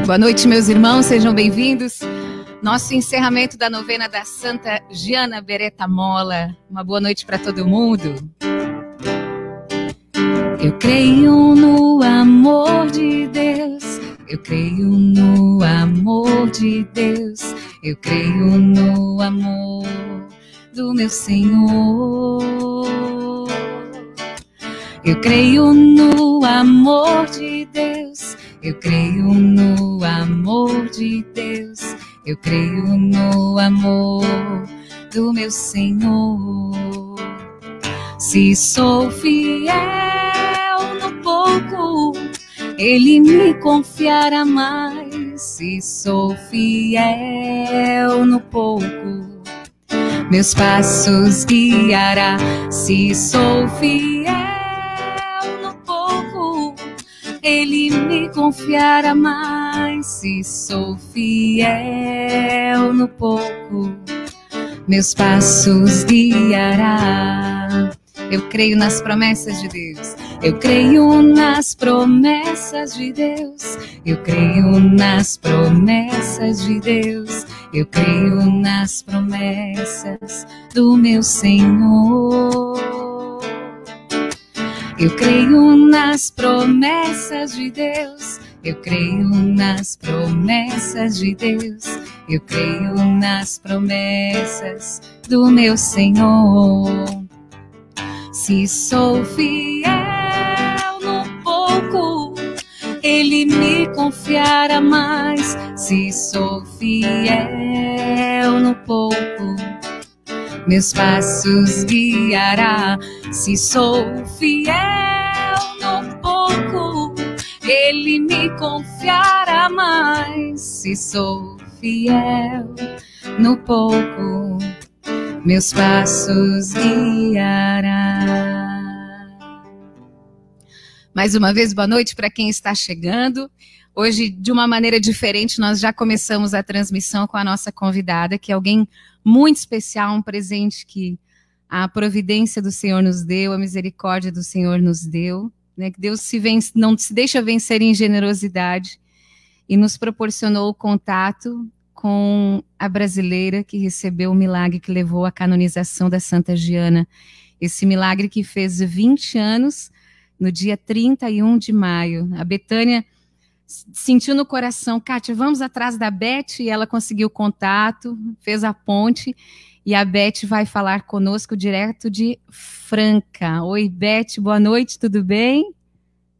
Boa noite, meus irmãos, sejam bem-vindos. Nosso encerramento da novena da Santa Giana Beretta Molla. Uma boa noite para todo mundo. Eu creio no amor de Deus, eu creio no amor de Deus, eu creio no amor do meu Senhor. Eu creio no amor de Deus, eu creio no amor de Deus, eu creio no amor do meu Senhor. Se sou fiel no pouco, Ele me confiará mais. Se sou fiel no pouco, meus passos guiará. Se sou fiel no pouco, Ele me confiará mais. Se sou fiel no pouco, meus passos guiará. Eu creio nas promessas de Deus. Eu creio nas promessas de Deus. Eu creio nas promessas de Deus. Eu creio nas promessas do meu Senhor. Eu creio nas promessas de Deus. Eu creio nas promessas de Deus. Eu creio nas promessas do meu Senhor. Se sou fiel no pouco, Ele me confiará mais. Se sou fiel no pouco, meus passos guiará. Se sou fiel no pouco, Ele me confiará mais. Se sou fiel no pouco, meus passos guiará. Mais uma vez, boa noite para quem está chegando. Hoje, de uma maneira diferente, nós já começamos a transmissão com a nossa convidada, que é alguém muito especial, um presente que a providência do Senhor nos deu, a misericórdia do Senhor nos deu, né? Que Deus não se deixa vencer em generosidade e nos proporcionou o contato com a brasileira que recebeu o milagre que levou à canonização da Santa Giana. Esse milagre que fez 20 anos, no dia 31 de maio. A Betânia sentiu no coração, Kátia, vamos atrás da Beth, e ela conseguiu contato, fez a ponte, e a Beth vai falar conosco direto de Franca. Oi, Beth, boa noite, tudo bem?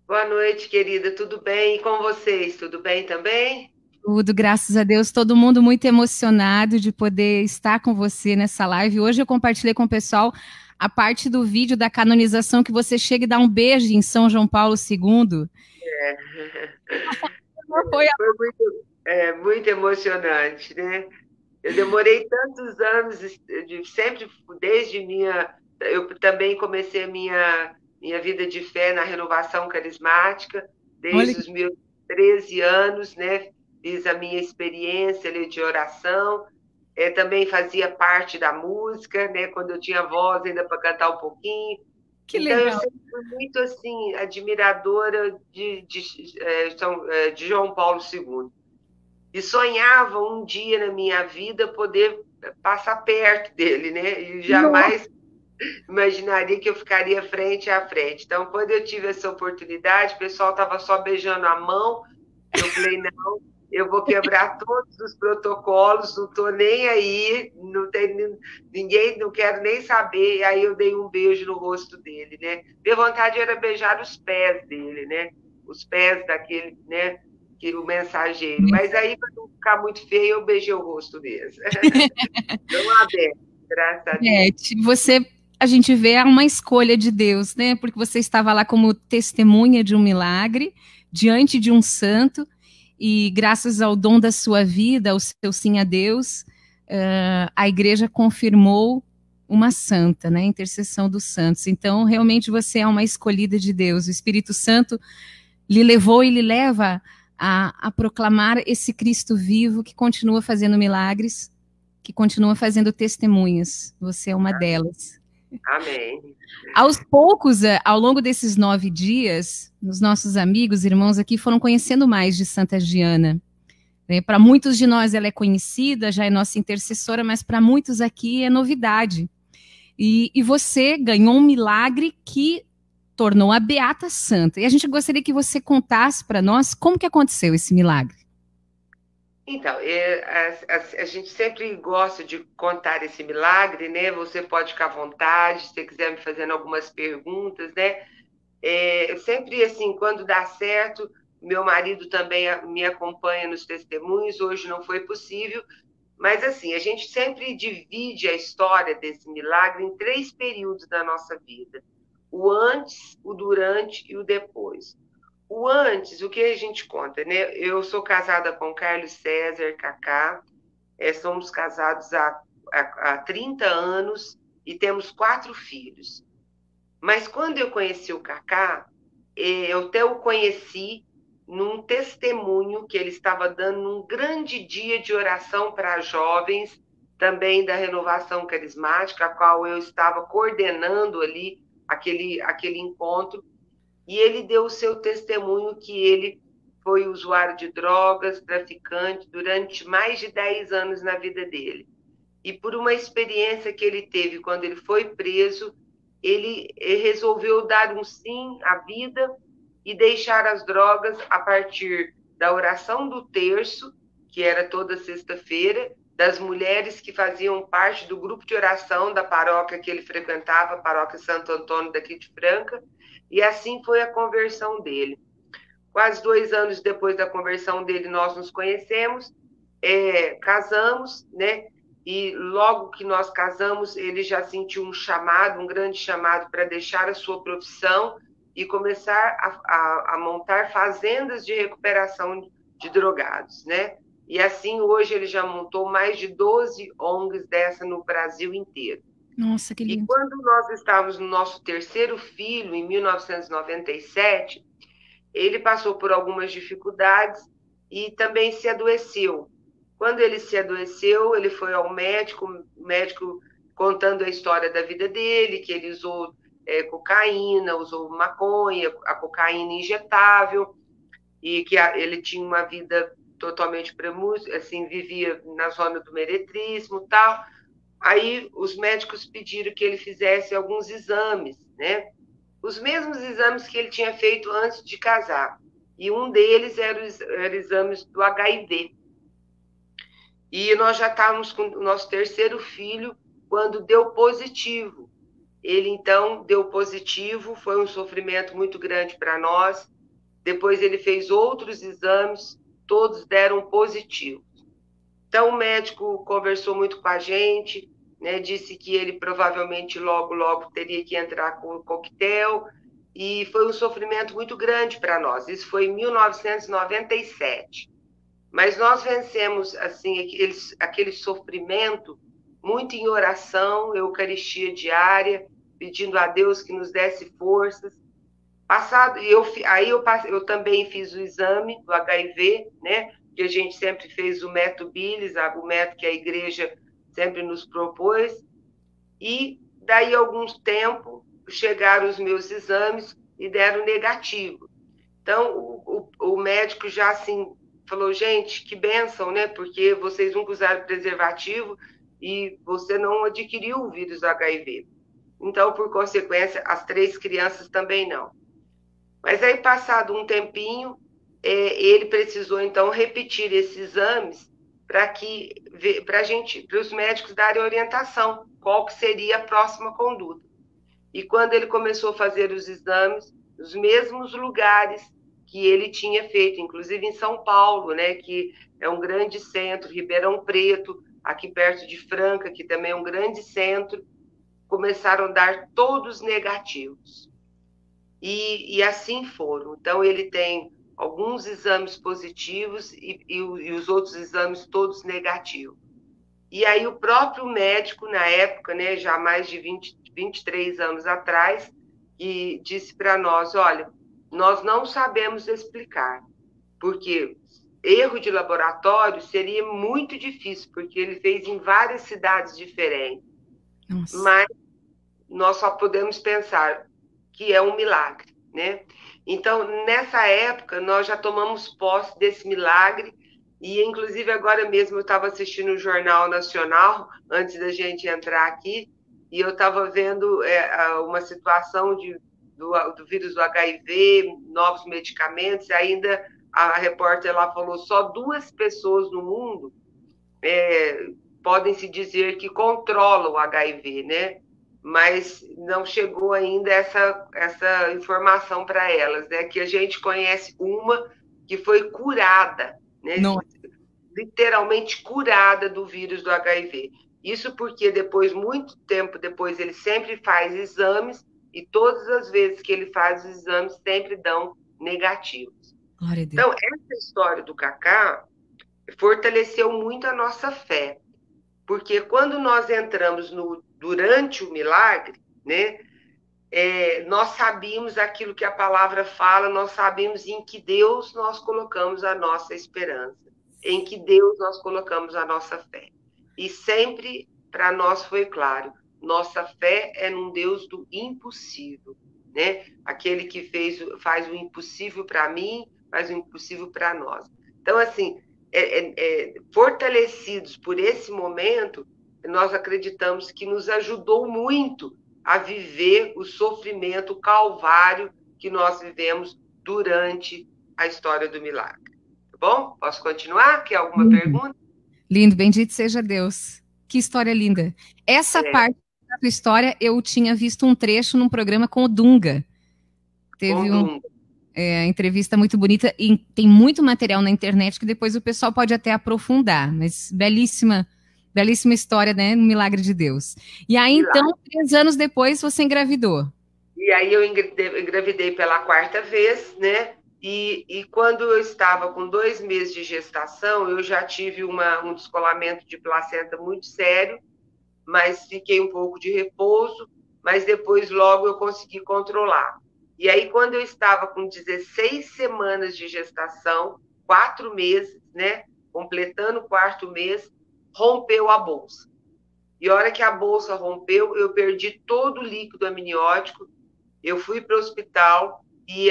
Boa noite, querida, tudo bem? E com vocês, tudo bem também? Tudo, graças a Deus, todo mundo muito emocionado de poder estar com você nessa live. Hoje eu compartilhei com o pessoal a parte do vídeo da canonização que você chega e dá um beijo em São João Paulo II. É. Foi Foi muito emocionante, né? Eu demorei tantos anos, sempre, eu também comecei a minha vida de fé na renovação carismática, Olha, desde os meus 13 anos, né? Fiz a minha experiência ali de oração, também fazia parte da música, né? Quando eu tinha voz ainda para cantar um pouquinho. que Então, eu legal. sempre fui muito assim, admiradora de João Paulo II. E sonhava um dia na minha vida poder passar perto dele, né? E jamais imaginaria que eu ficaria frente a frente. Então, quando eu tive essa oportunidade, o pessoal estava só beijando a mão. Eu falei, não, eu vou quebrar todos os protocolos, não estou nem aí, não tem ninguém, não quero nem saber. E aí eu dei um beijo no rosto dele, né? Minha vontade era beijar os pés dele, né? Os pés daquele, né? O mensageiro. Mas aí, para não ficar muito feio, eu beijei o rosto mesmo. Não aberto, graças a Deus. A gente vê uma escolha de Deus, né? Porque você estava lá como testemunha de um milagre, diante de um santo, e graças ao dom da sua vida, ao seu sim a Deus, a igreja confirmou uma santa, né? A intercessão dos santos. Então, realmente você é uma escolhida de Deus. O Espírito Santo lhe levou e lhe leva a proclamar esse Cristo vivo que continua fazendo milagres, que continua fazendo testemunhas. Você é uma delas. Amém. Aos poucos, ao longo desses 9 dias, os nossos amigos, irmãos aqui foram conhecendo mais de Santa Giana. Para muitos de nós ela é conhecida, já é nossa intercessora, mas para muitos aqui é novidade. E você ganhou um milagre que tornou a Beata Santa. E a gente gostaria que você contasse para nós como que aconteceu esse milagre. Então, a gente sempre gosta de contar esse milagre, né? Você pode ficar à vontade, se você quiser me fazendo algumas perguntas, né? Sempre assim, quando dá certo, meu marido também me acompanha nos testemunhos, hoje não foi possível, mas assim, a gente sempre divide a história desse milagre em 3 períodos da nossa vida: o antes, o durante e o depois. O antes, o que a gente conta, né? Eu sou casada com Carlos César Cacá, somos casados há 30 anos e temos 4 filhos. Mas quando eu conheci o Cacá, eu até o conheci num testemunho que ele estava dando num grande dia de oração para jovens, também da Renovação Carismática, a qual eu estava coordenando ali aquele encontro, e ele deu o seu testemunho que ele foi usuário de drogas, traficante, durante mais de 10 anos na vida dele. E por uma experiência que ele teve quando ele foi preso, ele resolveu dar um sim à vida e deixar as drogas a partir da oração do terço, que era toda sexta-feira, das mulheres que faziam parte do grupo de oração da paróquia que ele frequentava, a paróquia Santo Antônio daqui de Franca, e assim foi a conversão dele. Quase 2 anos depois da conversão dele, nós nos conhecemos, casamos, né? E logo que nós casamos, ele já sentiu um chamado, um grande chamado para deixar a sua profissão e começar a montar fazendas de recuperação de drogados, né? E assim, hoje ele já montou mais de 12 ONGs dessa no Brasil inteiro. Nossa, que lindo. E quando nós estávamos no nosso 3º filho, em 1997, ele passou por algumas dificuldades e também se adoeceu. Quando ele se adoeceu, ele foi ao médico, o médico contando a história da vida dele, que ele usou cocaína, usou maconha, a cocaína injetável, e que ele tinha uma vida totalmente assim, vivia na zona do meretrismo e tal. Aí os médicos pediram que ele fizesse alguns exames, né? Os mesmos exames que ele tinha feito antes de casar. E um deles era exames do HIV. E nós já estávamos com o nosso 3º filho quando deu positivo. Ele, então, deu positivo, foi um sofrimento muito grande para nós. Depois ele fez outros exames, todos deram positivo. Então, o médico conversou muito com a gente, né, disse que ele provavelmente logo, logo teria que entrar com o coquetel, e foi um sofrimento muito grande para nós. Isso foi em 1997. Mas nós vencemos assim aquele sofrimento muito em oração, eucaristia diária, pedindo a Deus que nos desse forças. Eu também fiz o exame do HIV, né? Que a gente sempre fez o método Bilis, o método que a igreja sempre nos propôs. E daí, algum tempo, chegaram os meus exames e deram negativo. Então, o médico já assim falou: gente, que bênção, né? Porque vocês nunca usaram preservativo e você não adquiriu o vírus do HIV. Então, por consequência, as 3 crianças também não. Mas aí, passado um tempinho, ele precisou, então, repetir esses exames para os médicos darem orientação, qual que seria a próxima conduta. E quando ele começou a fazer os exames, nos mesmos lugares que ele tinha feito, inclusive em São Paulo, né, que é um grande centro, Ribeirão Preto, aqui perto de Franca, que também é um grande centro, começaram a dar todos negativos. E assim foram. Então, ele tem alguns exames positivos e os outros exames todos negativos. E aí o próprio médico, na época, né, já mais de 23 anos atrás, que disse para nós: olha, nós não sabemos explicar, porque erro de laboratório seria muito difícil, porque ele fez em várias cidades diferentes. Nossa. Mas nós só podemos pensar que é um milagre, né? Então, nessa época, nós já tomamos posse desse milagre E, inclusive, agora mesmo eu estava assistindo o Jornal Nacional, antes da gente entrar aqui, e eu estava vendo uma situação do vírus do HIV, novos medicamentos, e ainda a repórter lá falou só 2 pessoas no mundo podem se dizer que controlam o HIV, né? Mas não chegou ainda essa informação para elas, né? Que a gente conhece uma que foi curada, né? Não. Literalmente curada do vírus do HIV. Isso porque depois, muito tempo depois, ele sempre faz exames e todas as vezes que ele faz os exames sempre dão negativos. Glória a Deus. Então, essa história do Cacá fortaleceu muito a nossa fé, porque quando nós entramos durante o milagre, né, nós sabíamos aquilo que a palavra fala, nós sabíamos em que Deus nós colocamos a nossa esperança, em que Deus nós colocamos a nossa fé. E sempre para nós foi claro, nossa fé é num Deus do impossível, né? Aquele que faz o impossível para mim, faz o impossível para nós. Então, assim, fortalecidos por esse momento, nós acreditamos que nos ajudou muito a viver o sofrimento, o calvário que nós vivemos durante a história do milagre. Tá bom? Posso continuar? Quer alguma pergunta? Lindo, bendito seja Deus. Que história linda. Essa parte da tua história eu tinha visto um trecho num programa com o Dunga. Teve uma entrevista muito bonita e tem muito material na internet que depois o pessoal pode até aprofundar, mas belíssima história, né? No milagre de Deus. E aí, então, 3 anos depois, você engravidou. E aí eu engravidei pela 4ª vez, né? E quando eu estava com 2 meses de gestação, eu já tive um descolamento de placenta muito sério, mas fiquei um pouco de repouso, mas depois logo eu consegui controlar. E aí, quando eu estava com 16 semanas de gestação, 4 meses, né? Completando o 4º mês, rompeu a bolsa. E a hora que a bolsa rompeu, eu perdi todo o líquido amniótico, eu fui para o hospital e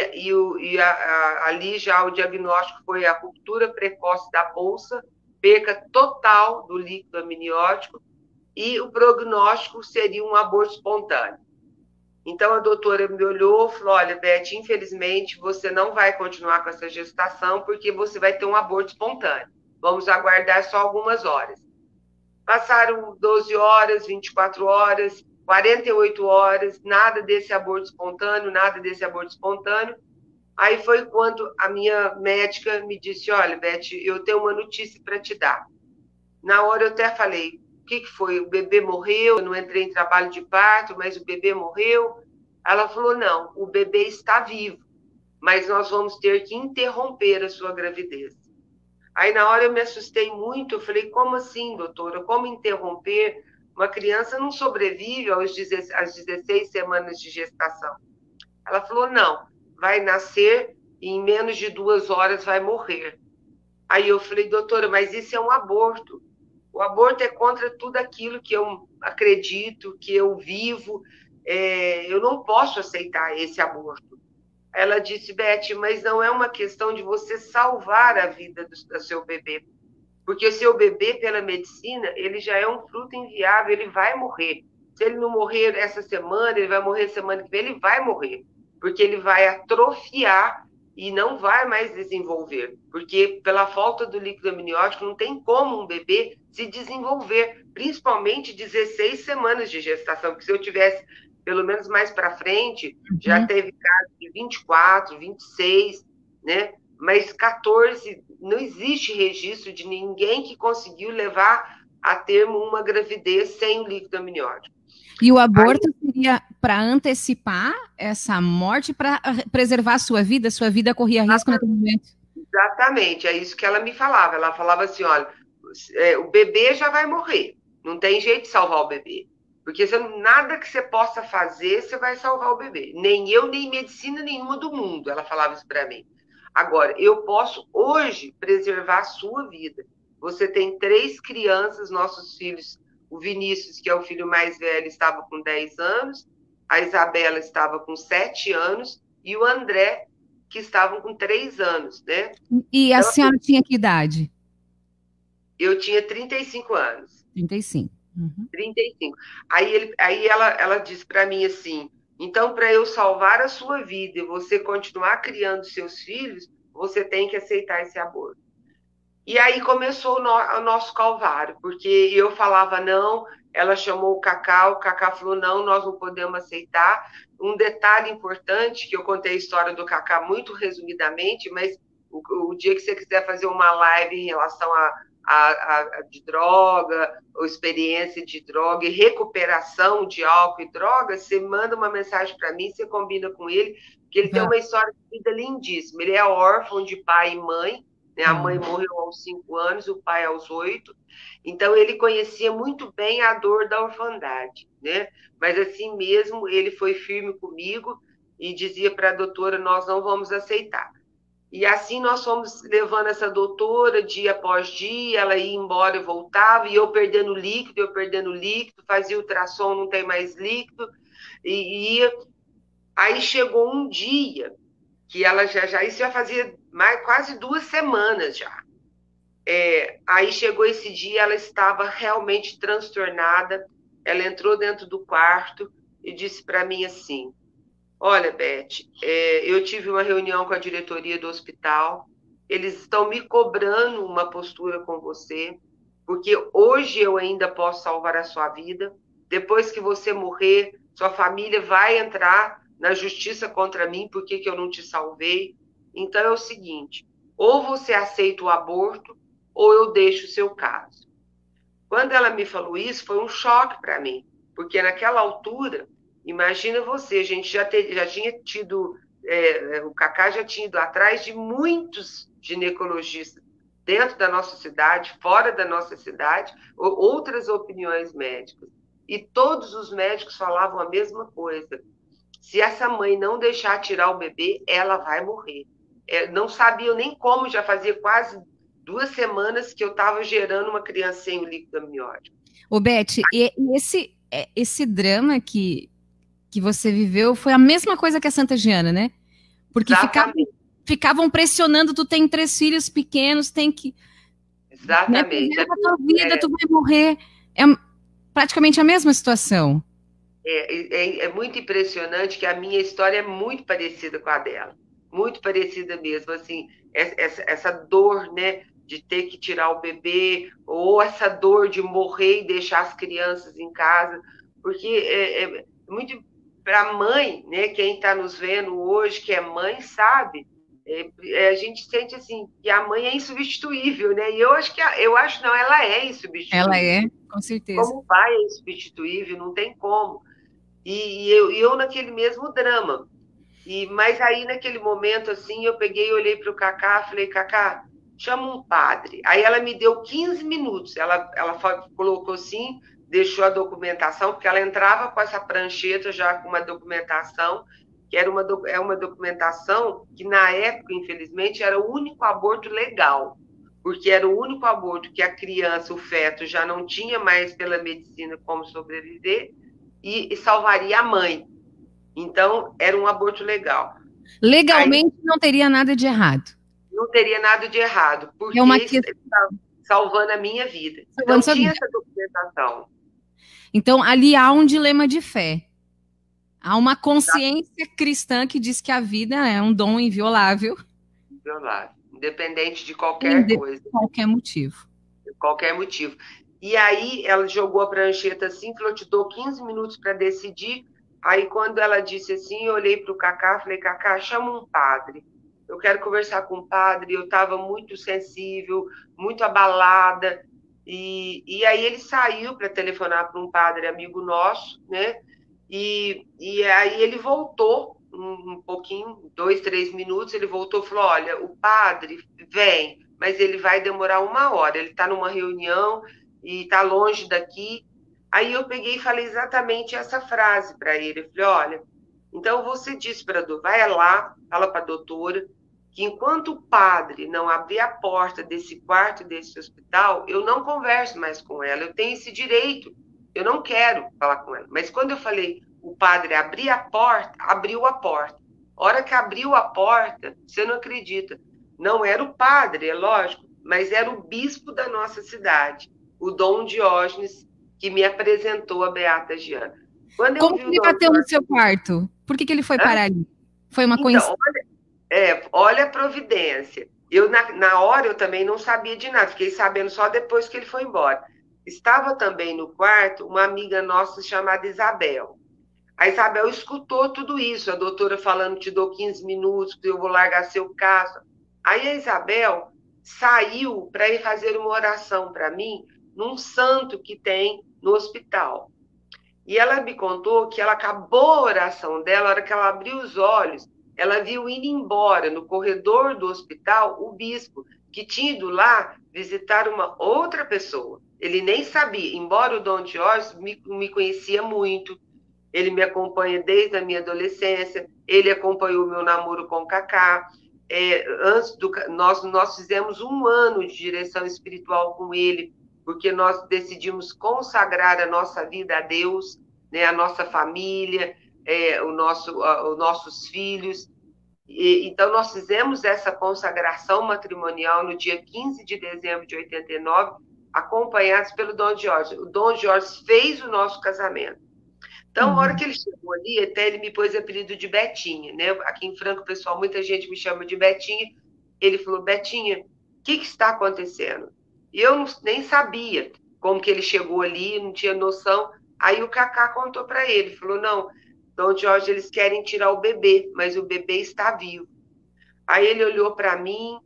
ali já o diagnóstico foi a ruptura precoce da bolsa, perca total do líquido amniótico e o prognóstico seria um aborto espontâneo. Então a doutora me olhou e falou, olha, Beth, infelizmente você não vai continuar com essa gestação porque você vai ter um aborto espontâneo. Vamos aguardar só algumas horas. Passaram 12 horas, 24 horas, 48 horas, nada desse aborto espontâneo. Aí foi quando a minha médica me disse, olha, Beth, eu tenho uma notícia para te dar. Na hora eu até falei, o que foi? O bebê morreu, eu não entrei em trabalho de parto, mas o bebê morreu. Ela falou, não, o bebê está vivo, mas nós vamos ter que interromper a sua gravidez. Aí, na hora, eu me assustei muito. Eu falei, como assim, doutora? Como interromper? Uma criança não sobrevive às 16 semanas de gestação. Ela falou, não, vai nascer e em menos de 2 horas vai morrer. Aí eu falei, doutora, mas isso é um aborto. O aborto é contra tudo aquilo que eu acredito, que eu vivo. Eu não posso aceitar esse aborto. Ela disse, Beth, mas não é uma questão de você salvar a vida do seu bebê. Porque o seu bebê, pela medicina, ele já é um fruto inviável, ele vai morrer. Se ele não morrer essa semana, ele vai morrer semana que vem, ele vai morrer. Porque ele vai atrofiar e não vai mais desenvolver. Porque pela falta do líquido amniótico, não tem como um bebê se desenvolver, principalmente 16 semanas de gestação. Porque se eu tivesse pelo menos mais para frente, já teve casos de 24, 26, né? Mas 14, não existe registro de ninguém que conseguiu levar a termo uma gravidez sem o líquido amniótico. E o aborto seria para antecipar essa morte, para preservar a sua vida corria risco naquele momento? Exatamente, é isso que ela me falava. Ela falava assim, olha, o bebê já vai morrer, não tem jeito de salvar o bebê. Porque nada que você possa fazer, você vai salvar o bebê. Nem eu, nem medicina nenhuma do mundo. Ela falava isso para mim. Agora, eu posso hoje preservar a sua vida. Você tem 3 crianças, nossos filhos. O Vinícius, que é o filho mais velho, estava com 10 anos. A Isabela estava com 7 anos. E o André, que estavam com 3 anos, né? E a senhora tinha que idade? Eu tinha 35 anos. 35. Uhum. 35. Aí ela disse para mim assim: então, para eu salvar a sua vida e você continuar criando seus filhos, você tem que aceitar esse aborto. E aí começou o nosso calvário, porque eu falava não, ela chamou o Cacá falou não, nós não podemos aceitar. Um detalhe importante, que eu contei a história do Cacá muito resumidamente, mas o dia que você quiser fazer uma live em relação de droga, ou experiência de droga e recuperação de álcool e droga, você manda uma mensagem para mim, você combina com ele, que ele tem uma história de vida lindíssima. Ele é órfão de pai e mãe, né? A mãe morreu aos 5 anos, o pai aos 8. Então, ele conhecia muito bem a dor da orfandade, né? Mas, assim mesmo, ele foi firme comigo e dizia para a doutora, nós não vamos aceitar. E assim nós fomos levando essa doutora dia após dia, ela ia embora e voltava, e eu perdendo líquido, fazia ultrassom, não tem mais líquido, e ia. Aí chegou um dia que ela isso já fazia quase 2 semanas já. Aí chegou esse dia, ela estava realmente transtornada, ela entrou dentro do quarto e disse para mim assim, olha, Beth, eu tive uma reunião com a diretoria do hospital, eles estão me cobrando uma postura com você, porque hoje eu ainda posso salvar a sua vida, depois que você morrer, sua família vai entrar na justiça contra mim, porque que eu não te salvei. Então é o seguinte, ou você aceita o aborto, ou eu deixo o seu caso. Quando ela me falou isso, foi um choque para mim, porque naquela altura, imagina você, a gente já tinha tido, o Cacá já tinha ido atrás de muitos ginecologistas dentro da nossa cidade, fora da nossa cidade, outras opiniões médicas. E todos os médicos falavam a mesma coisa. Se essa mãe não deixar tirar o bebê, ela vai morrer. Não sabiam nem como, já fazia quase 2 semanas que eu estava gerando uma criança sem o líquido amniótico. Ô, Beth, e esse drama que você viveu foi a mesma coisa que a Santa Giana, né? Porque ficavam pressionando, tu tem 3 filhos pequenos, tem que... Exatamente. Né, a tua vida, tu vai morrer. É praticamente a mesma situação. É muito impressionante que a minha história é muito parecida com a dela. Muito parecida mesmo, assim, essa dor, né, de ter que tirar o bebê, ou essa dor de morrer e deixar as crianças em casa, porque é muito para a mãe, né, quem está nos vendo hoje, que é mãe, sabe, a gente sente assim que a mãe é insubstituível, né? E eu acho não, ela é insubstituível. Ela é, com certeza. Como o pai é insubstituível, não tem como. E eu naquele mesmo drama. Mas aí, naquele momento, assim, eu peguei e olhei para o Cacá, falei, Cacá, chama um padre. Aí ela me deu 15 minutos, ela colocou assim, deixou a documentação, porque ela entrava com essa prancheta já com uma documentação, que era uma documentação que, na época, infelizmente, era o único aborto legal, porque era o único aborto que a criança, o feto, já não tinha mais pela medicina como sobreviver e salvaria a mãe. Então, era um aborto legal. Legalmente não teria nada de errado. Não teria nada de errado, porque estava salvando a minha vida. Então, tinha essa documentação. Então, ali há um dilema de fé. Há uma consciência cristã que diz que a vida é um dom inviolável. Inviolável, independente de qualquer coisa. Qualquer motivo. Qualquer motivo. E aí, ela jogou a prancheta assim, falou, te dou 15 minutos para decidir. Aí, quando ela disse assim, eu olhei para o Cacá, falei, Cacá, chama um padre. Eu quero conversar com o padre. Eu estava muito sensível, muito abalada. E aí ele saiu para telefonar para um padre amigo nosso, né? E aí ele voltou um pouquinho, 2, 3 minutos, ele voltou e falou, olha, o padre vem, mas ele vai demorar 1 hora. Ele está numa reunião e está longe daqui. Aí eu peguei e falei exatamente essa frase para ele. Eu falei, olha, então você disse para a doutora, vai lá, fala para a doutora, que enquanto o padre não abrir a porta desse quarto, desse hospital, eu não converso mais com ela, eu tenho esse direito, eu não quero falar com ela. Mas quando eu falei, o padre abrir a porta, abriu a porta. A hora que abriu a porta, você não acredita, não era o padre, é lógico, mas era o bispo da nossa cidade, o Dom Diógenes, que me apresentou a Beata Giana. Quando como que ele bateu no seu quarto? Por que ele foi parar ali? Foi uma coincidência? Olha a providência. Eu, na hora, eu também não sabia de nada, fiquei sabendo só depois que ele foi embora. Estava também no quarto uma amiga nossa chamada Isabel. A Isabel escutou tudo isso, a doutora falando, te dou 15 minutos, eu vou largar seu caso. Aí a Isabel saiu para ir fazer uma oração para mim num santo que tem no hospital. E ela me contou que ela acabou a oração dela, a hora que ela abriu os olhos, ela viu indo embora no corredor do hospital o bispo, que tinha ido lá visitar uma outra pessoa. Ele nem sabia, embora o Dom Diógenes me conhecia muito, ele me acompanha desde a minha adolescência, ele acompanhou meu namoro com o Cacá. Nós fizemos 1 ano de direção espiritual com ele, porque nós decidimos consagrar a nossa vida a Deus, né, a nossa família, os nossos filhos. Então, nós fizemos essa consagração matrimonial no dia 15 de dezembro de 89, acompanhados pelo Dom Jorge. O Dom Jorge fez o nosso casamento. Então, na hora que ele chegou ali, até ele me pôs o apelido de Betinha, né? Aqui em Franco, pessoal, muita gente me chama de Betinha. Ele falou, Betinha, o que está acontecendo? E eu nem sabia como que ele chegou ali, não tinha noção. Aí o Cacá contou para ele, falou, não, Dom Jorge, eles querem tirar o bebê, mas o bebê está vivo. Aí ele olhou para mim,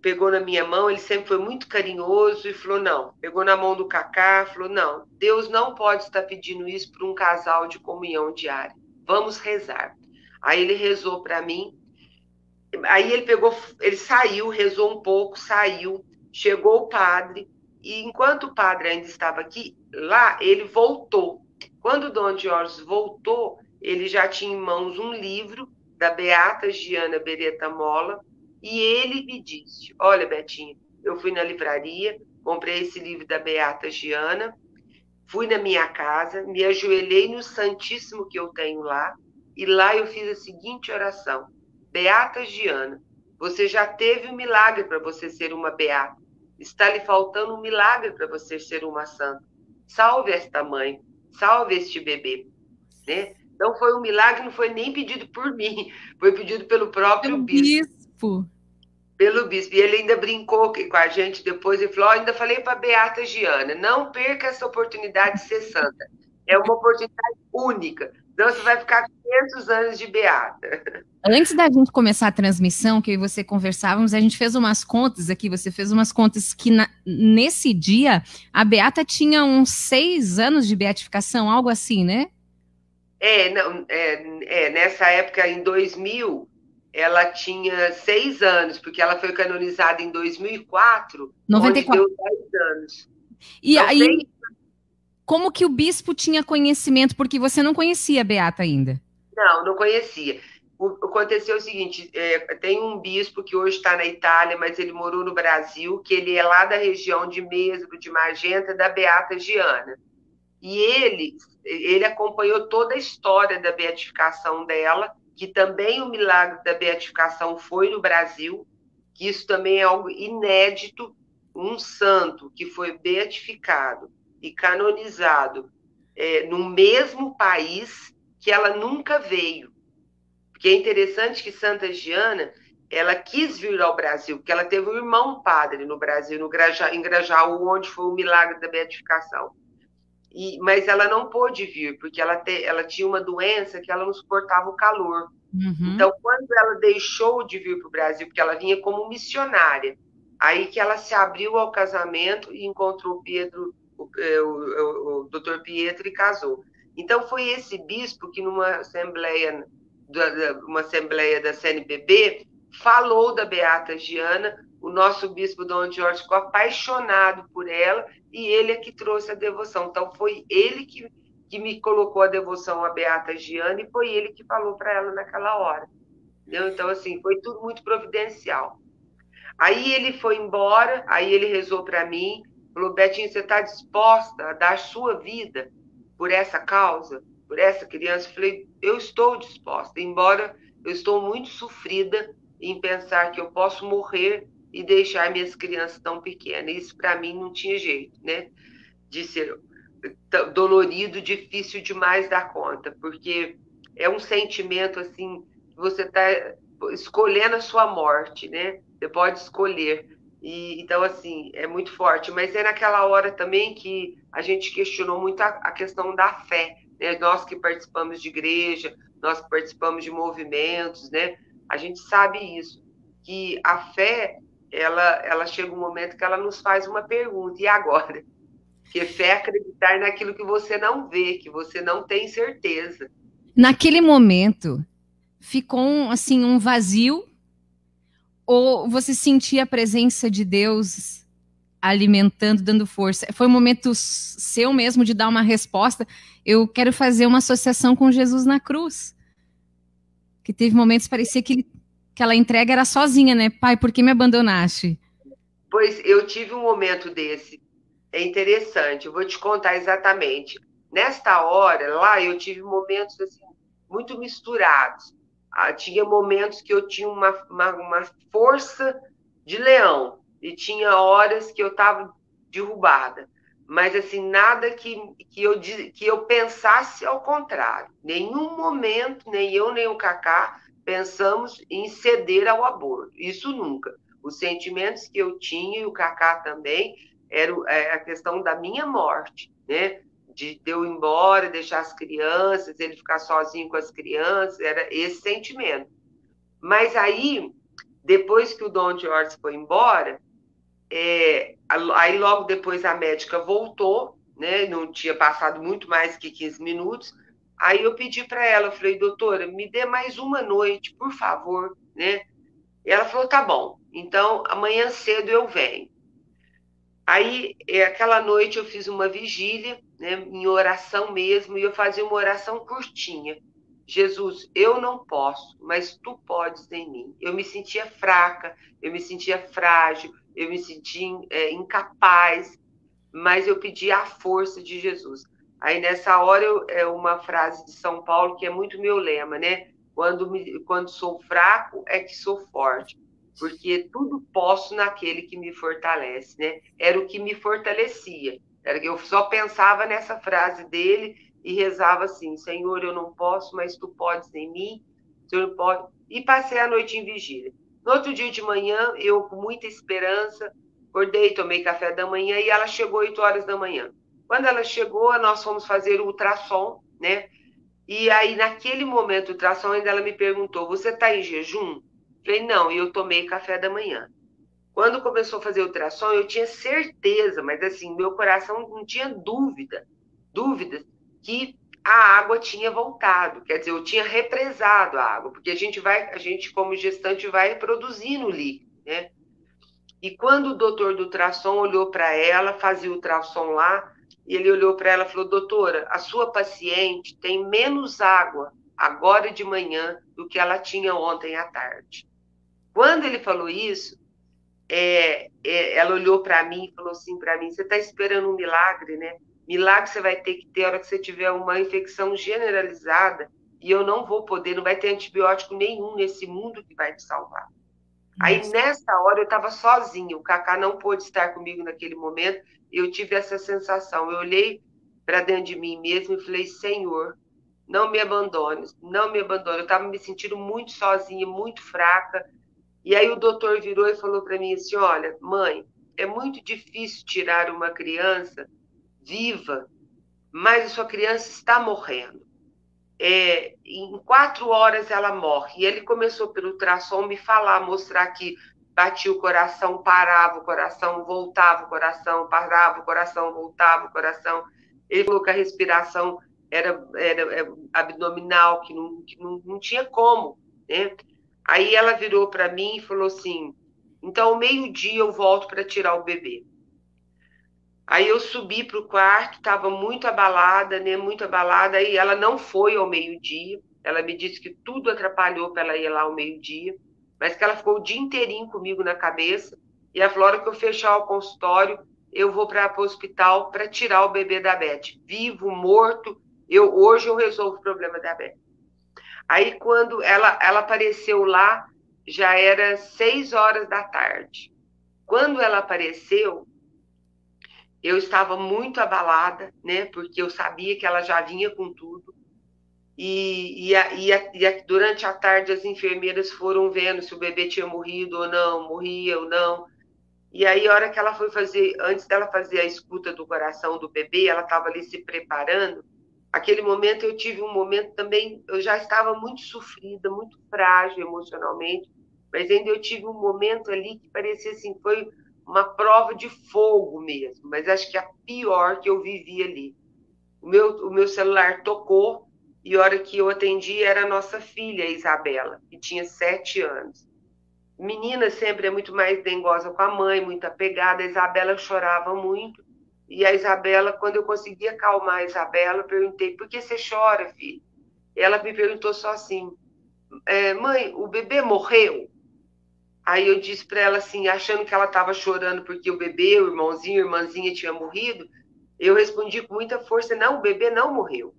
pegou na minha mão, ele sempre foi muito carinhoso e falou, não, pegou na mão do Cacá, falou, não, Deus não pode estar pedindo isso para um casal de comunhão diária, vamos rezar. Aí ele rezou para mim, aí ele saiu, rezou um pouco, saiu, chegou o padre, e enquanto o padre ainda estava aqui, lá, ele voltou. Quando o Dom Jorge voltou, ele já tinha em mãos um livro da Beata Giana Beretta Molla, e ele me disse, olha, Betinha, eu fui na livraria, comprei esse livro da Beata Giana, fui na minha casa, me ajoelhei no Santíssimo que eu tenho lá, e lá eu fiz a seguinte oração, Beata Giana, você já teve um milagre para você ser uma beata, está lhe faltando um milagre para você ser uma santa. Salve esta mãe, salve este bebê, né? Então foi um milagre, não foi nem pedido por mim, foi pedido pelo próprio bispo. Pelo bispo. E ele ainda brincou com a gente depois, ele falou, ainda falei para a Beata Giana, não perca essa oportunidade de ser santa. É uma oportunidade única. Então você vai ficar 500 anos de beata. Antes da gente começar a transmissão, que eu e você conversávamos, a gente fez umas contas aqui, você fez umas contas que nesse dia a Beata tinha uns 6 anos de beatificação, algo assim, né? Nessa época, em 2000, ela tinha 6 anos, porque ela foi canonizada em 2004, 94. Onde deu 10 anos. E então, aí, como que o bispo tinha conhecimento? Porque você não conhecia a Beata ainda. Não conhecia. Aconteceu o seguinte, tem um bispo que hoje está na Itália, mas ele morou no Brasil, que ele é lá da região de Mesbro, de Magenta, da Beata Giana. E ele acompanhou toda a história da beatificação dela, que também o milagre da beatificação foi no Brasil, que isso também é algo inédito, um santo que foi beatificado e canonizado no mesmo país que ela nunca veio. Porque é interessante que Santa Giana, ela quis vir ao Brasil, porque ela teve um irmão padre no Brasil, em Grajaú, onde foi o milagre da beatificação. Mas ela não pôde vir, porque ela tinha uma doença que ela não suportava o calor. Uhum. Então, quando ela deixou de vir para o Brasil, porque ela vinha como missionária, aí que ela se abriu ao casamento e encontrou o doutor Pietro e casou. Então, foi esse bispo que, numa assembleia da CNBB, falou da Beata Giana, o nosso bispo Dom Jorge ficou apaixonado por ela, e ele é que trouxe a devoção. Então, foi ele que me colocou a devoção à Beata Giana, e foi ele que falou para ela naquela hora. Entendeu? Então, assim, foi tudo muito providencial. Aí ele foi embora, aí ele rezou para mim, falou, Betinho, você está disposta a dar sua vida por essa causa, por essa criança? Eu falei, eu estou disposta, embora eu estou muito sofrida, em pensar que eu posso morrer e deixar minhas crianças tão pequenas. Isso, para mim, não tinha jeito, né? De ser dolorido, difícil demais dar conta, porque é um sentimento, assim, que você está escolhendo a sua morte, né? Você pode escolher. Então, assim, é muito forte. Mas é naquela hora também que a gente questionou muito a questão da fé, né? Nós que participamos de igreja, nós que participamos de movimentos, né? A gente sabe isso, que a fé, ela chega um momento que ela nos faz uma pergunta, e agora? Porque fé é acreditar naquilo que você não vê, que você não tem certeza. Naquele momento, ficou assim um vazio, ou você sentia a presença de Deus alimentando, dando força? Foi um momento seu mesmo de dar uma resposta? Eu quero fazer uma associação com Jesus na cruz. Que teve momentos que parecia que aquela entrega era sozinha, né? Pai, por que me abandonaste? Pois eu tive um momento desse. É interessante, eu vou te contar exatamente. Nesta hora, lá, eu tive momentos assim, muito misturados. Tinha momentos que eu tinha uma força de leão, e tinha horas que eu estava derrubada. Mas, assim, nada que eu pensasse ao contrário. Nenhum momento, nem eu, nem o Cacá, pensamos em ceder ao aborto. Isso nunca. Os sentimentos que eu tinha, e o Cacá também, era a questão da minha morte, né? De eu ir embora, deixar as crianças, ele ficar sozinho com as crianças, era esse sentimento. Mas aí, depois que o Dom George foi embora, aí logo depois a médica voltou, né? Não tinha passado muito mais que 15 minutos. Aí eu pedi para ela, eu falei, doutora, me dê mais uma noite, por favor, né? E ela falou, tá bom, então amanhã cedo eu venho. Aí, aquela noite eu fiz uma vigília, né, em oração mesmo, e eu fazia uma oração curtinha. Jesus, eu não posso, mas tu podes em mim. Eu me sentia fraca, eu me sentia frágil, eu me sentia incapaz, mas eu pedi a força de Jesus. Aí, nessa hora, é uma frase de São Paulo que é muito meu lema, né? Quando sou fraco, é que sou forte, porque tudo posso naquele que me fortalece, né? Era o que me fortalecia. Eu só pensava nessa frase dele e rezava assim: Senhor, eu não posso, mas tu podes em mim. Senhor, pode. E passei a noite em vigília. No outro dia de manhã, eu com muita esperança, acordei, tomei café da manhã e ela chegou 8 horas da manhã. Quando ela chegou, nós fomos fazer o ultrassom, né? E aí, naquele momento, o ultrassom, ainda ela me perguntou: você está em jejum? Falei, não, e eu tomei café da manhã. Quando começou a fazer o ultrassom, eu tinha certeza, mas assim, meu coração não tinha dúvidas, que a água tinha voltado. Quer dizer, eu tinha represado a água, porque a gente como gestante vai reproduzindo o líquido, né? E quando o doutor do ultrassom olhou para ela, fazia o ultrassom lá, e ele olhou para ela e falou: doutora, a sua paciente tem menos água agora de manhã do que ela tinha ontem à tarde. Quando ele falou isso, ela olhou para mim e falou assim para mim: você está esperando um milagre, né? Milagre você vai ter que ter a hora que você tiver uma infecção generalizada, e eu não vou poder, não vai ter antibiótico nenhum nesse mundo que vai te salvar. Aí, nessa hora, eu estava sozinha, o Cacá não pôde estar comigo naquele momento, eu tive essa sensação. Eu olhei para dentro de mim mesmo e falei: Senhor, não me abandones, não me abandone. Eu estava me sentindo muito sozinha, muito fraca. E aí o doutor virou e falou para mim assim: olha, mãe, é muito difícil tirar uma criança viva, mas a sua criança está morrendo. Em 4 horas ela morre. E ele começou pelo ultrassom me falar, mostrar que batia o coração, parava o coração, voltava o coração, parava o coração, voltava o coração. Ele falou que a respiração era abdominal, que não tinha como, né? Aí ela virou para mim e falou assim: então, ao meio-dia eu volto para tirar o bebê. Aí eu subi para o quarto, estava muito abalada, né? Muito abalada. Aí ela não foi ao meio-dia. Ela me disse que tudo atrapalhou para ela ir lá ao meio-dia, mas que ela ficou o dia inteirinho comigo na cabeça. E ela falou: a hora que eu fechar o consultório, eu vou para o hospital para tirar o bebê da Beth. Vivo, morto, hoje eu resolvo o problema da Beth. Aí quando ela apareceu lá, já era 6 horas da tarde. Quando ela apareceu, eu estava muito abalada, né? Porque eu sabia que ela já vinha com tudo. Durante a tarde as enfermeiras foram vendo se o bebê tinha morrido ou não, morria ou não. E aí, a hora que ela foi fazer, antes dela fazer a escuta do coração do bebê, ela estava ali se preparando. Aquele momento eu tive um momento também, eu já estava muito sofrida, muito frágil emocionalmente, mas ainda eu tive um momento ali que parecia assim, foi uma prova de fogo mesmo, mas acho que a pior que eu vivi ali. O meu celular tocou e a hora que eu atendi era a nossa filha, a Isabela, que tinha 7 anos. Menina sempre é muito mais dengosa com a mãe, muito apegada. A Isabela chorava muito. E a Isabela, quando eu consegui acalmar a Isabela, eu perguntei: por que você chora, filha? Ela me perguntou só assim: mãe, o bebê morreu? Aí eu disse para ela assim, achando que ela estava chorando porque o bebê, o irmãozinho, a irmãzinha tinha morrido. Eu respondi com muita força: não, o bebê não morreu.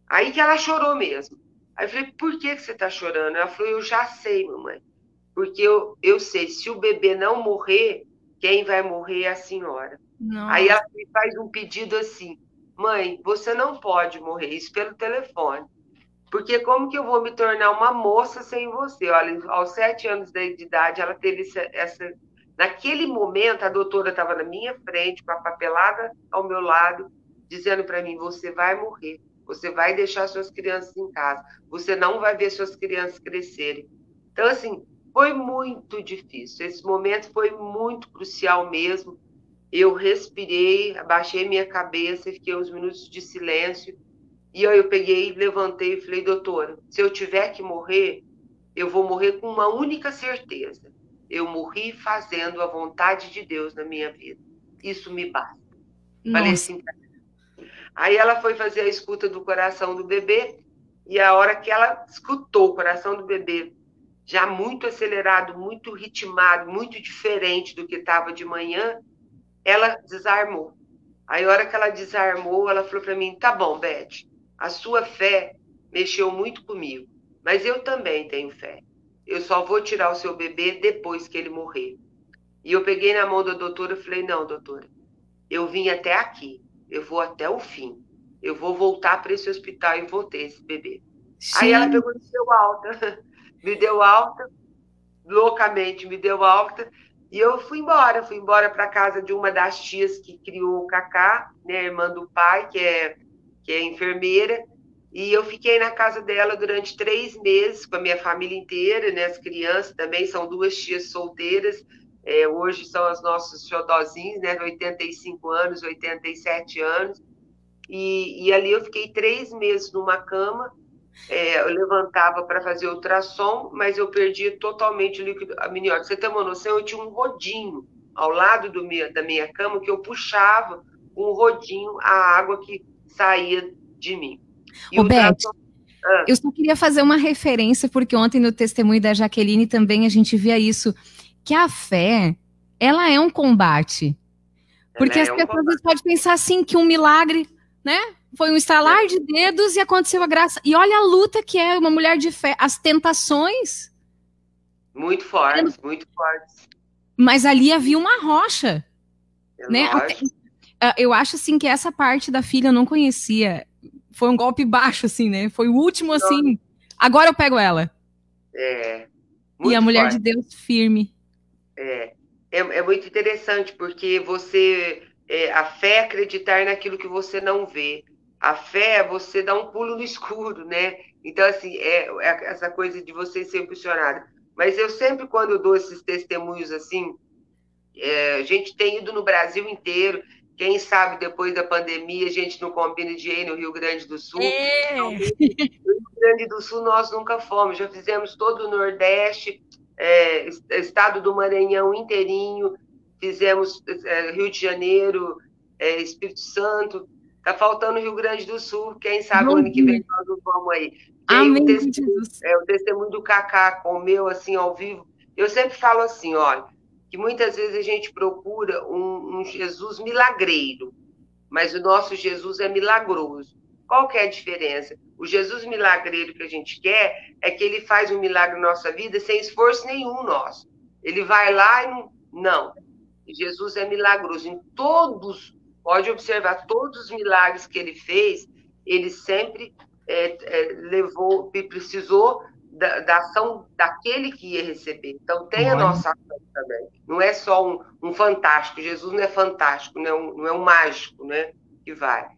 Aí que ela chorou mesmo. Aí eu falei: por que você está chorando? Ela falou: eu já sei, mamãe. Porque eu sei, se o bebê não morrer, quem vai morrer é a senhora. Aí Nossa. ela me faz um pedido assim: mãe, você não pode morrer, isso pelo telefone. Porque como que eu vou me tornar uma moça sem você? Olha, aos 7 anos de idade, ela teve essa. Naquele momento, a doutora estava na minha frente, com a papelada ao meu lado, dizendo para mim: você vai morrer, você vai deixar suas crianças em casa, você não vai ver suas crianças crescerem. Então, assim, foi muito difícil. Esse momento foi muito crucial mesmo. Eu respirei, abaixei minha cabeça, fiquei uns minutos de silêncio. E aí eu peguei, levantei e falei: doutora, se eu tiver que morrer, eu vou morrer com uma única certeza. Eu morri fazendo a vontade de Deus na minha vida. Isso me basta. Falei Nossa. assim. Aí ela foi fazer a escuta do coração do bebê, e a hora que ela escutou o coração do bebê, já muito acelerado, muito ritmado, muito diferente do que estava de manhã, ela desarmou. Aí, a hora que ela desarmou, ela falou para mim: tá bom, Beth, a sua fé mexeu muito comigo, mas eu também tenho fé. Eu só vou tirar o seu bebê depois que ele morrer. E eu peguei na mão da doutora e falei: não, doutora, eu vim até aqui, eu vou até o fim. Eu vou voltar para esse hospital e vou ter esse bebê. Aí ela Gente, pegou e me deu alta, me deu alta, loucamente me deu alta, e eu fui embora para casa de uma das tias que criou o Cacá, né, irmã do pai, que é enfermeira, e eu fiquei na casa dela durante 3 meses com a minha família inteira, né, as crianças também, são 2 tias solteiras, hoje são os nossos xodozinhos, né, 85 anos, 87 anos, e ali eu fiquei 3 meses numa cama. Eu levantava para fazer ultrassom, mas eu perdia totalmente o líquido amniótico. Você tem uma noção? Eu tinha um rodinho ao lado da minha cama que eu puxava um rodinho a água que saía de mim. E ô o Beth, ultrassom. Ah, eu só queria fazer uma referência, porque ontem no testemunho da Jaqueline também a gente via isso, que a fé, ela é um combate. ela Porque as é um pessoas às vezes combate, podem pensar assim, que um milagre, né? Foi um né? estalar de dedos e aconteceu a graça. E olha a luta que é uma mulher de fé, as tentações, Muito fortes, muito fortes. mas ali havia uma rocha, É né? lógico. Eu acho assim que essa parte da filha eu não conhecia. Foi um golpe baixo, assim, né? Foi o último, assim. Agora eu pego ela. É E a muito mulher de forte. Deus firme. É muito interessante, porque a fé é acreditar naquilo que você não vê. A fé é você dar um pulo no escuro, né? Então, assim, é essa coisa de você ser impulsionada. Mas eu sempre, quando eu dou esses testemunhos assim, a gente tem ido no Brasil inteiro. Quem sabe depois da pandemia a gente não combina de ir no Rio Grande do Sul. É. No Rio Grande do Sul nós nunca fomos, já fizemos todo o Nordeste, estado do Maranhão inteirinho, fizemos Rio de Janeiro, Espírito Santo, está faltando o Rio Grande do Sul, quem sabe o ano que vem Vamos. nós não vamos aí. Tem Amém, Jesus. o testemunho do Cacá com o meu, assim, ao vivo. Eu sempre falo assim, olha, que muitas vezes a gente procura um Jesus milagreiro, mas o nosso Jesus é milagroso. Qual que é a diferença? O Jesus milagreiro que a gente quer é que ele faz um milagre na nossa vida sem esforço nenhum nosso. Ele vai lá e não... Não. Jesus é milagroso. Em todos, pode observar, todos os milagres que ele fez, ele sempre precisou da ação daquele que ia receber. Então, tem a nossa ação também. Não é só um fantástico. Jesus não é fantástico, não é um mágico, né, que vai.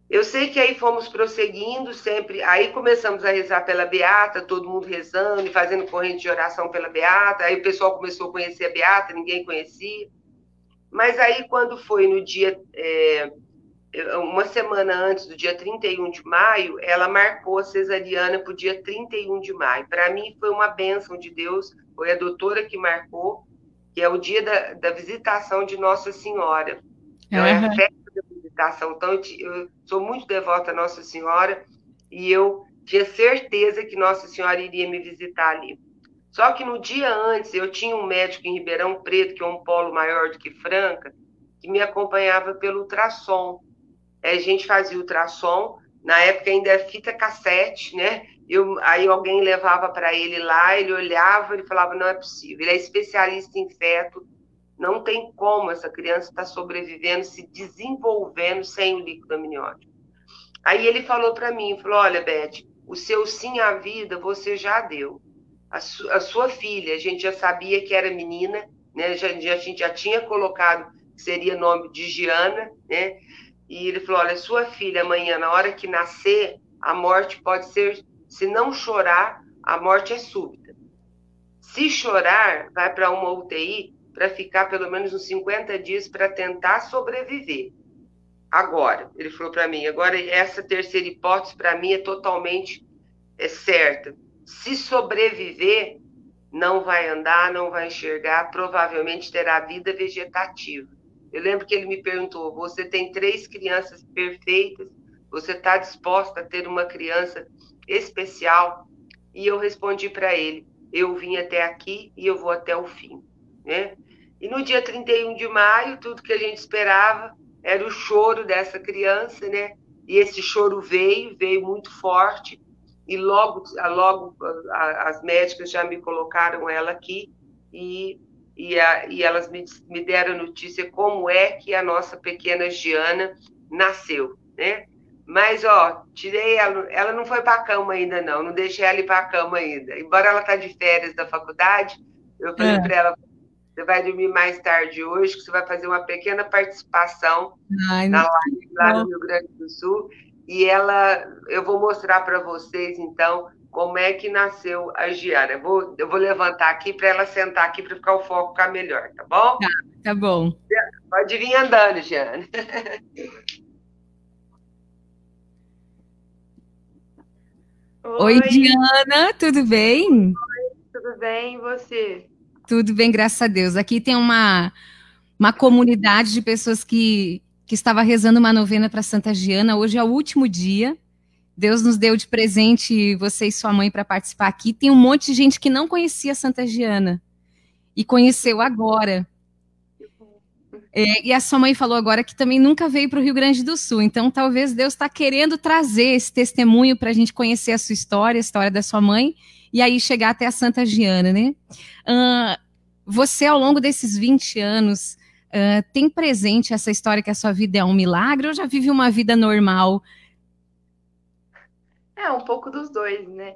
Eu sei que aí fomos prosseguindo sempre, aí começamos a rezar pela Beata, todo mundo rezando e fazendo corrente de oração pela Beata, aí o pessoal começou a conhecer a Beata, ninguém conhecia. Mas aí, quando foi no dia, uma semana antes do dia 31 de maio, ela marcou a cesariana para o dia 31 de maio. Para mim, foi uma bênção de Deus, foi a doutora que marcou, que é o dia da visitação de Nossa Senhora. Então, é a festa da visitação. Então, eu sou muito devota a Nossa Senhora e eu tinha certeza que Nossa Senhora iria me visitar ali. Só que no dia antes, eu tinha um médico em Ribeirão Preto, que é um polo maior do que Franca, que me acompanhava pelo ultrassom. A gente fazia ultrassom, na época ainda era fita cassete, né? Aí alguém levava para ele lá, ele olhava, ele falava, não é possível. Ele é especialista em feto, não tem como essa criança estar sobrevivendo, se desenvolvendo sem o líquido amniótico. Aí ele falou para mim, falou, olha, Beth, o seu sim à vida você já deu. A sua filha, a gente já sabia que era menina, né? A gente já tinha colocado que seria nome de Giana, né? E ele falou, olha, sua filha amanhã, na hora que nascer, a morte pode ser, se não chorar, a morte é súbita. Se chorar, vai para uma UTI para ficar pelo menos uns 50 dias para tentar sobreviver. Agora, ele falou para mim, agora essa terceira hipótese para mim é totalmente certa. Se sobreviver, não vai andar, não vai enxergar, provavelmente terá vida vegetativa. Eu lembro que ele me perguntou, você tem 3 crianças perfeitas, você está disposta a ter uma criança especial? E eu respondi para ele, eu vim até aqui e eu vou até o fim, né? E no dia 31 de maio, tudo que a gente esperava era o choro dessa criança, né? E esse choro veio muito forte, e logo as médicas já me colocaram ela aqui e elas me deram a notícia como é que a nossa pequena Giana nasceu, né? Mas, ó, tirei ela não foi para a cama ainda, não deixei ela ir para a cama ainda. Embora ela está de férias da faculdade, eu falei para ela, você vai dormir mais tarde hoje, que você vai fazer uma pequena participação na live lá no Rio Grande do Sul. E eu vou mostrar para vocês, então, como é que nasceu a Giana. Eu vou levantar aqui para ela sentar aqui para o foco ficar melhor, tá bom? Tá bom. Pode vir andando, Giana. Oi, Diana, tudo bem? Oi, tudo bem, e você? Tudo bem, graças a Deus. Aqui tem uma comunidade de pessoas que estava rezando uma novena para Santa Giana. Hoje é o último dia. Deus nos deu de presente você e sua mãe para participar aqui. Tem um monte de gente que não conhecia Santa Giana e conheceu agora. E a sua mãe falou agora que também nunca veio para o Rio Grande do Sul. Então, talvez Deus está querendo trazer esse testemunho para a gente conhecer a sua história, a história da sua mãe, e aí chegar até a Santa Giana, né? Você, ao longo desses 20 anos, tem presente essa história que a sua vida é um milagre ou já vive uma vida normal? Um pouco dos dois, né?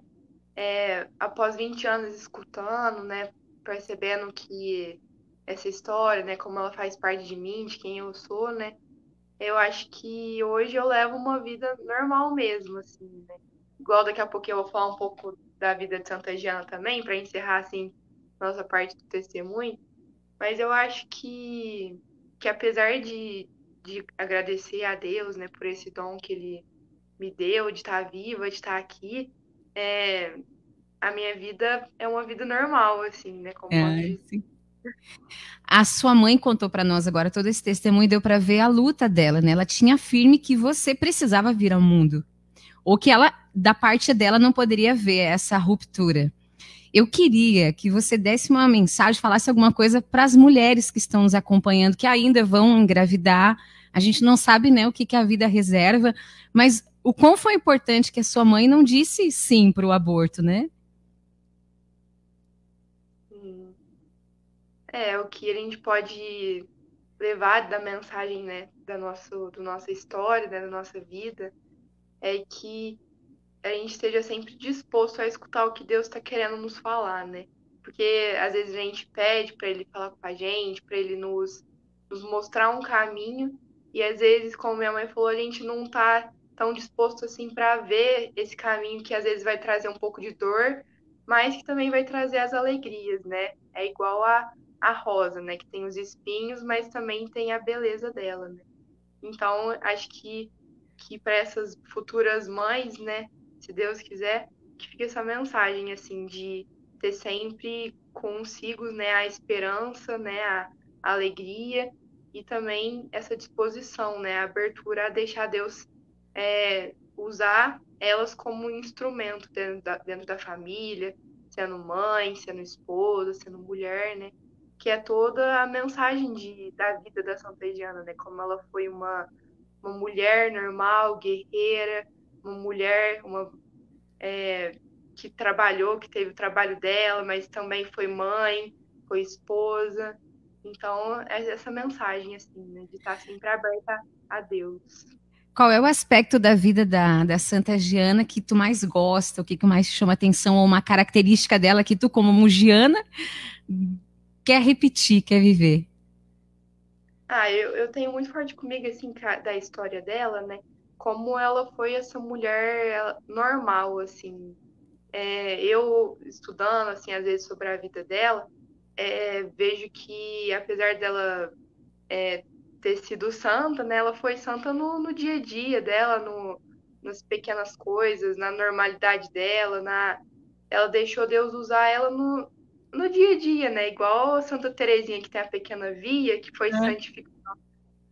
Após 20 anos escutando, né? Percebendo que essa história, né? Como ela faz parte de mim, de quem eu sou, né? Eu acho que hoje eu levo uma vida normal mesmo, assim, né? Igual daqui a pouco eu vou falar um pouco da vida de Santa Giana também, para encerrar, assim, nossa parte do testemunho. Mas eu acho que apesar de agradecer a Deus, né, por esse dom que Ele me deu, de estar viva, de estar aqui, a minha vida é uma vida normal, assim, né, como posso dizer. A sua mãe contou para nós agora todo esse testemunho, deu para ver a luta dela, né? Ela tinha firme que você precisava vir ao mundo, ou que ela, da parte dela, não poderia ver essa ruptura. Eu queria que você desse uma mensagem, falasse alguma coisa para as mulheres que estão nos acompanhando, que ainda vão engravidar, A gente não sabe, né, o que a vida reserva, mas o quão foi importante que a sua mãe não disse sim para o aborto, né? O que a gente pode levar da mensagem, né, da nossa história, né, da nossa vida, é que a gente esteja sempre disposto a escutar o que Deus está querendo nos falar, né? Porque às vezes a gente pede para Ele falar com a gente, para Ele nos mostrar um caminho, e às vezes, como minha mãe falou, a gente não está tão disposto assim para ver esse caminho que às vezes vai trazer um pouco de dor, mas que também vai trazer as alegrias, né? É igual a rosa, né? Que tem os espinhos, mas também tem a beleza dela, né? Então, acho que para essas futuras mães, né? Se Deus quiser, que fique essa mensagem, assim, de ter sempre consigo, né? A esperança, né? A alegria e também essa disposição, né? A abertura a deixar Deus usar elas como instrumento dentro da família, sendo mãe, sendo esposa, sendo mulher, né? Que é toda a mensagem da vida da Santa Giana, né? Como ela foi uma mulher normal, guerreira, uma mulher que trabalhou, que teve o trabalho dela, mas também foi mãe, foi esposa. Então, é essa mensagem, assim, né? De estar sempre aberta a Deus. Qual é o aspecto da vida da Santa Giana que tu mais gosta, o que mais te chama atenção, ou uma característica dela que tu, como mugiana, quer repetir, quer viver? Eu tenho muito forte comigo, assim, da história dela, né? Como ela foi essa mulher normal, assim. Eu, estudando, assim, às vezes sobre a vida dela, vejo que, apesar dela ter sido santa, né? Ela foi santa no dia a dia dela, nas pequenas coisas, na normalidade dela, ela deixou Deus usar ela no dia a dia, né? Igual a Santa Teresinha, que tem a pequena via, que foi santificada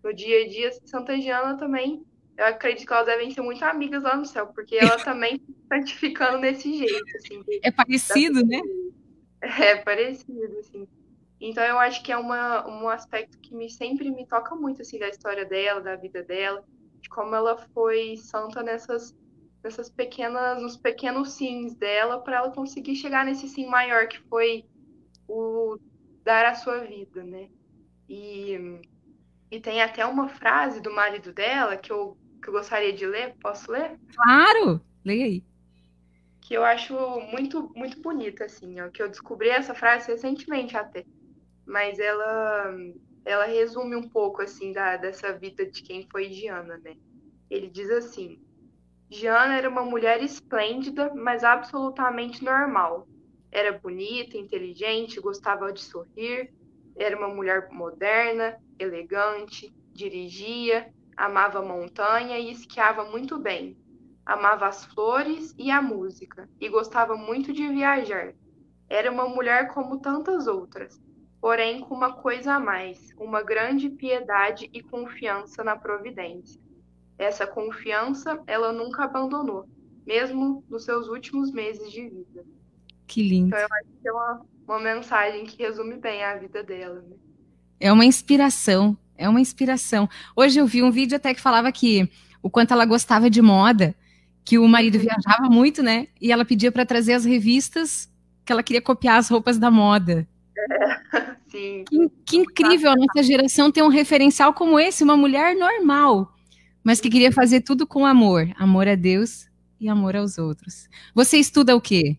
no dia a dia. Santa Giana também, eu acredito que elas devem ser muito amigas lá no céu, porque ela também está santificando nesse jeito, assim. É parecido, né? É parecido, assim. Então eu acho que é um aspecto que sempre me toca muito, assim, da história dela, da vida dela, de como ela foi santa nessas nos pequenos sims dela, para ela conseguir chegar nesse sim maior, que foi o dar a sua vida, né? E tem até uma frase do marido dela que eu gostaria de ler, posso ler? Claro! Leia aí. Que eu acho muito, muito bonita, assim, ó, que eu descobri essa frase recentemente até. Mas ela resume um pouco, assim, dessa vida de quem foi Giana, né? Ele diz assim: Giana era uma mulher esplêndida, mas absolutamente normal. Era bonita, inteligente, gostava de sorrir, era uma mulher moderna, elegante, dirigia, amava a montanha e esquiava muito bem. Amava as flores e a música, e gostava muito de viajar. Era uma mulher como tantas outras, porém com uma coisa a mais, uma grande piedade e confiança na providência. Essa confiança ela nunca abandonou, mesmo nos seus últimos meses de vida. Que lindo. Então eu acho que é uma mensagem que resume bem a vida dela, né? É uma inspiração, é uma inspiração. Hoje eu vi um vídeo até que falava que o quanto ela gostava de moda, que o marido viajava muito, né? E ela pedia para trazer as revistas, que ela queria copiar as roupas da moda. Sim. Que incrível a nossa geração ter um referencial como esse, uma mulher normal, mas que queria fazer tudo com amor. Amor a Deus e amor aos outros. Você estuda o quê?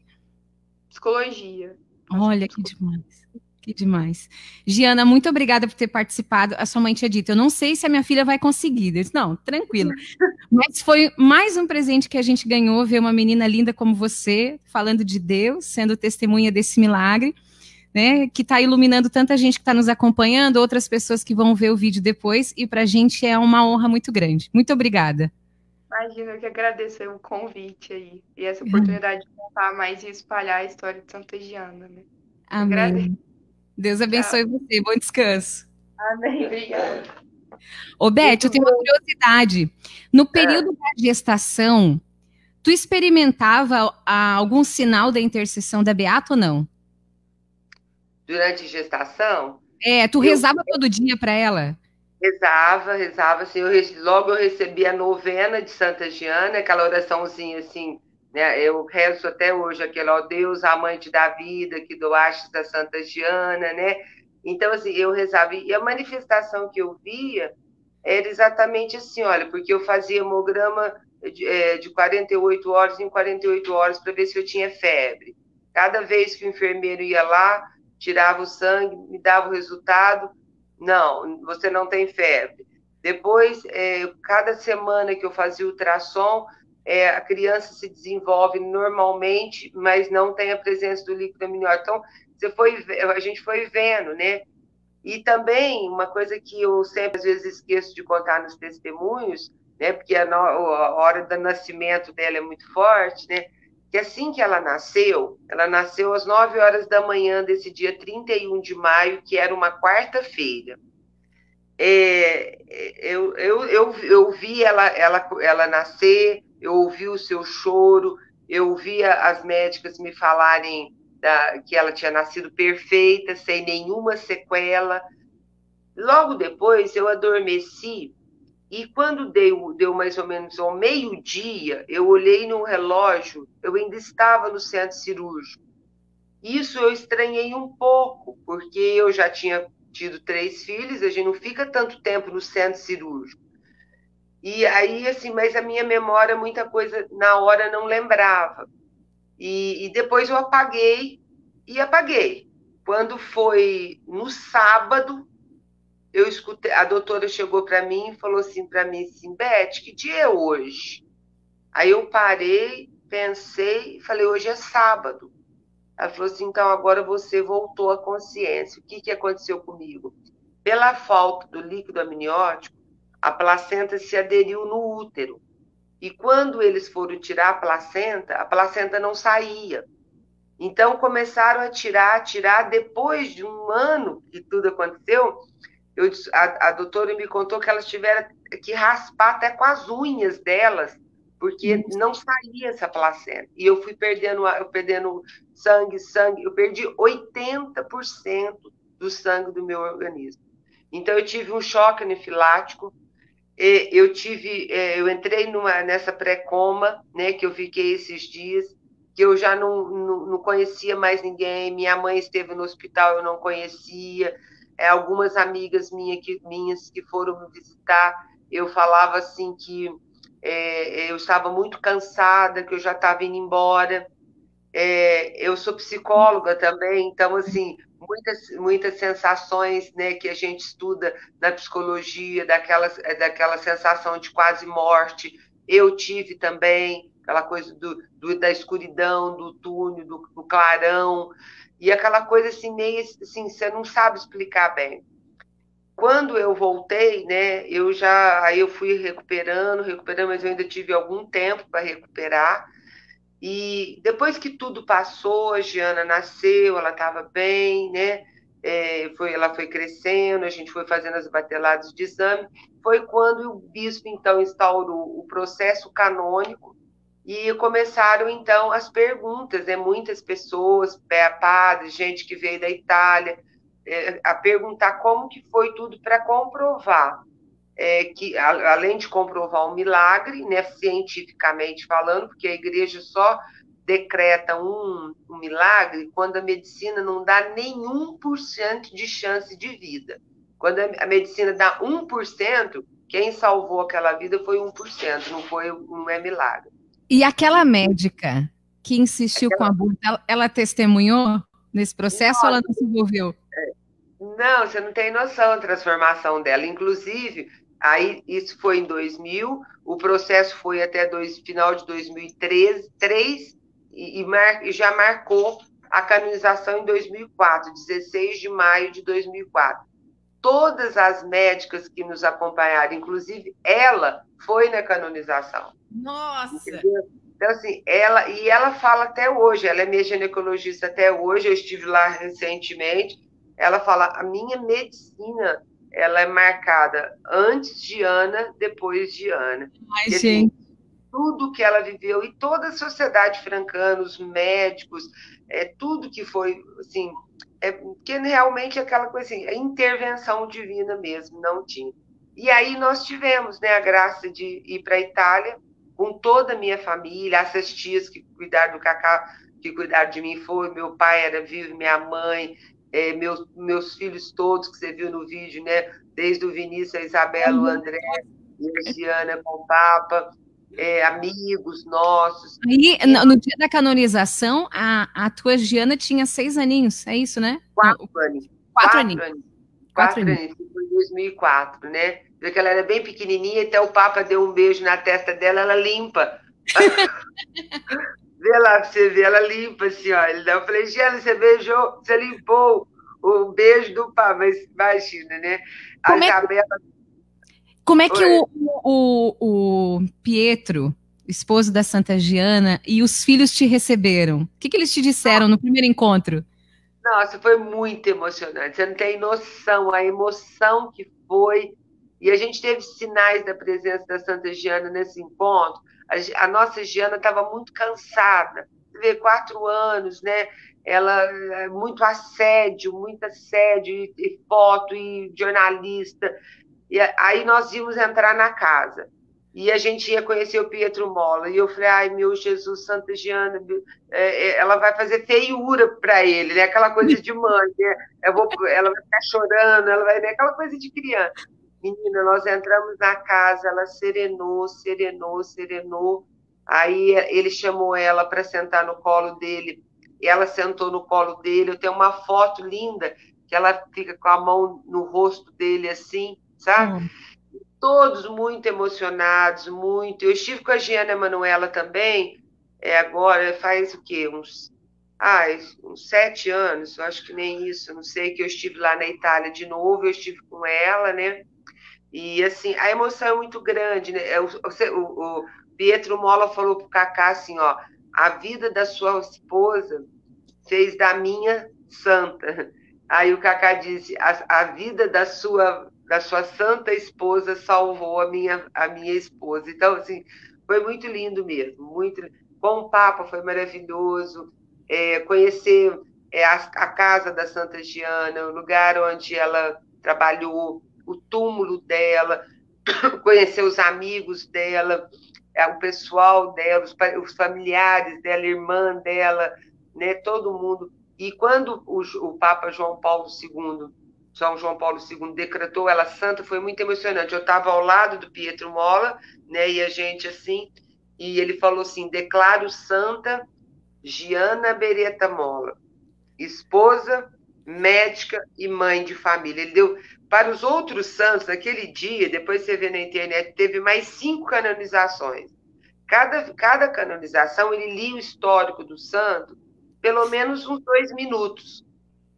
Psicologia. Olha, que demais. Que demais. Giana, muito obrigada por ter participado. A sua mãe tinha dito, eu não sei se a minha filha vai conseguir. Eu disse, não, tranquilo. Mas foi mais um presente que a gente ganhou, ver uma menina linda como você, falando de Deus, sendo testemunha desse milagre, né, que está iluminando tanta gente que está nos acompanhando, outras pessoas que vão ver o vídeo depois, e para a gente é uma honra muito grande. Muito obrigada. Imagina, eu que agradeço o convite aí, e essa oportunidade de contar mais e espalhar a história de Santa Giana, né? Amém. Deus abençoe você. Bom descanso. Amém. Obrigada. Ô, Beth, eu tenho uma curiosidade. No período da gestação, tu experimentava algum sinal da intercessão da Beata ou não? Durante a gestação? Tu rezava todo dia para ela? rezava, assim, logo eu recebi a novena de Santa Giana, aquela oraçãozinha assim, né? Eu rezo até hoje aquele, ó Deus, amante da vida, que doaste a Santa Giana, né? Então, assim, eu rezava, e a manifestação que eu via era exatamente assim, olha, porque eu fazia hemograma de 48 horas em 48 horas para ver se eu tinha febre. Cada vez que o enfermeiro ia lá, tirava o sangue, me dava o resultado, não, você não tem febre. Depois, cada semana que eu fazia ultrassom, a criança se desenvolve normalmente, mas não tem a presença do líquido amniótico. Então, a gente foi vendo, né? E também, uma coisa que eu sempre, às vezes, esqueço de contar nos testemunhos, né, porque a hora do nascimento dela é muito forte, né, que assim que ela nasceu às 9 horas da manhã desse dia 31 de maio, que era uma quarta-feira. Eu vi ela nascer, eu ouvi o seu choro, eu ouvia as médicas me falarem que ela tinha nascido perfeita, sem nenhuma sequela. Logo depois eu adormeci e quando deu mais ou menos ao meio-dia, eu olhei no relógio, eu ainda estava no centro cirúrgico. Isso eu estranhei um pouco, porque eu já tinha tido 3 filhos, a gente não fica tanto tempo no centro cirúrgico. E aí, assim, mas a minha memória, muita coisa na hora não lembrava. E depois eu apaguei e apaguei. Quando foi no sábado, eu escutei, a doutora chegou para mim e falou assim para mim assim, Beth, que dia é hoje? Aí eu parei, pensei e falei, hoje é sábado. Ela falou assim, então agora você voltou à consciência. O que aconteceu comigo? Pela falta do líquido amniótico, a placenta se aderiu no útero. E quando eles foram tirar a placenta não saía. Então começaram a tirar. Depois de um ano que tudo aconteceu, a doutora me contou que elas tiveram que raspar até com as unhas delas, porque não saía essa placenta. E eu fui perdendo sangue, eu perdi 80% do sangue do meu organismo. Então eu tive um choque anafilático, eu entrei nessa pré-coma, né, que eu fiquei esses dias, que eu já não conhecia mais ninguém, minha mãe esteve no hospital, eu não conhecia, algumas amigas minhas que foram me visitar, eu falava assim que eu estava muito cansada, que eu já estava indo embora. Eu sou psicóloga também, então, assim, muitas sensações, né, que a gente estuda na psicologia, daquela sensação de quase morte, eu tive também, aquela coisa da escuridão, do túnel, do clarão, e aquela coisa assim, meio assim, você não sabe explicar bem. Quando eu voltei, né, aí eu fui recuperando, mas eu ainda tive algum tempo para recuperar. E depois que tudo passou, a Giana nasceu, ela estava bem, né? Ela foi crescendo, a gente foi fazendo as bateladas de exame. Foi quando o bispo, então, instaurou o processo canônico e começaram, então, as perguntas, né? Muitas pessoas, padres, gente que veio da Itália, a perguntar como que foi tudo para comprovar que, além de comprovar um milagre, né, cientificamente falando, porque a igreja só decreta um milagre quando a medicina não dá nenhum por cento de chance de vida. Quando a medicina dá 1%, quem salvou aquela vida foi 1%, não é milagre. E aquela médica que insistiu com a aborto, ela testemunhou nesse processo ou ela não se envolveu? Não, você não tem noção da transformação dela. Inclusive, aí isso foi em 2000, o processo foi até final de 2003 e já marcou a canonização em 2004, 16 de maio de 2004. Todas as médicas que nos acompanharam, inclusive ela, foi na canonização. Nossa! Entendeu? Então, assim, ela fala até hoje, ela é minha ginecologista até hoje, eu estive lá recentemente, ela fala, a minha medicina, ela é marcada antes de Ana, depois de Ana. Ai, e, assim, tudo que ela viveu, e toda a sociedade francana, os médicos, tudo que foi, assim, porque realmente aquela coisa assim, a intervenção divina mesmo, não tinha. E aí nós tivemos, né, a graça de ir para a Itália com toda a minha família, essas tias que cuidaram do Cacá, que cuidaram de mim foi, meu pai era vivo, minha mãe, meus filhos todos que você viu no vídeo, né, desde o Vinícius, a Isabela, o André, e a Giana com o Papa, amigos nossos. Aí, no dia da canonização, a tua Giana tinha 6 aninhos, é isso, né? 4 anos. 4 aninhos. 4 anos, foi em 2004, né? Porque ela era bem pequenininha, até o Papa deu um beijo na testa dela, ela limpa. Vê lá pra você ver, ela limpa assim, ó. Eu falei, Giana, você beijou, você limpou o beijo do Papa, mas imagina, né? A Isabela... Como é que o Pietro, esposo da Santa Giana, e os filhos te receberam? O que eles te disseram no primeiro encontro? Nossa, foi muito emocionante. Você não tem noção, a emoção que foi. E a gente teve sinais da presença da Santa Giana nesse encontro. A nossa Giana estava muito cansada. Você vê, 4 anos, né? Ela, muito assédio, e foto, e jornalista. E aí nós íamos entrar na casa. E a gente ia conhecer o Pietro Molla. E eu falei, ai, meu Jesus, Santa Giana, ela vai fazer feiura para ele, né? Aquela coisa de mãe, né? Ela vai ficar chorando, ela vai, né? Aquela coisa de criança. Menina, nós entramos na casa, ela serenou. Aí ele chamou ela para sentar no colo dele. E ela sentou no colo dele. Eu tenho uma foto linda que ela fica com a mão no rosto dele assim, sabe? Todos muito emocionados, muito. Eu estive com a Giana Emanuela também, agora faz o quê? Uns 7 anos, eu acho que nem isso, não sei, que eu estive lá na Itália de novo, eu estive com ela, né? E assim, a emoção é muito grande, né? O Pietro Molla falou pro Cacá assim, ó, a vida da sua esposa fez da minha santa. Aí o Cacá disse, a vida da sua santa esposa salvou a minha esposa. Então, assim, foi muito lindo mesmo. Muito. Com o Papa foi maravilhoso. Conhecer a casa da Santa Giana, o lugar onde ela trabalhou, o túmulo dela, conhecer os amigos dela, o pessoal dela, os familiares dela, a irmã dela, né, todo mundo. E quando o Papa João Paulo II decretou ela santa, foi muito emocionante. Eu estava ao lado do Pietro Molla, né, e a gente assim, e ele falou assim, declaro santa Giana Beretta Molla, esposa, médica e mãe de família. Ele deu para os outros santos, naquele dia, depois você vê na internet, teve mais 5 canonizações. Cada canonização, ele lia o histórico do santo, pelo menos uns 2 minutos.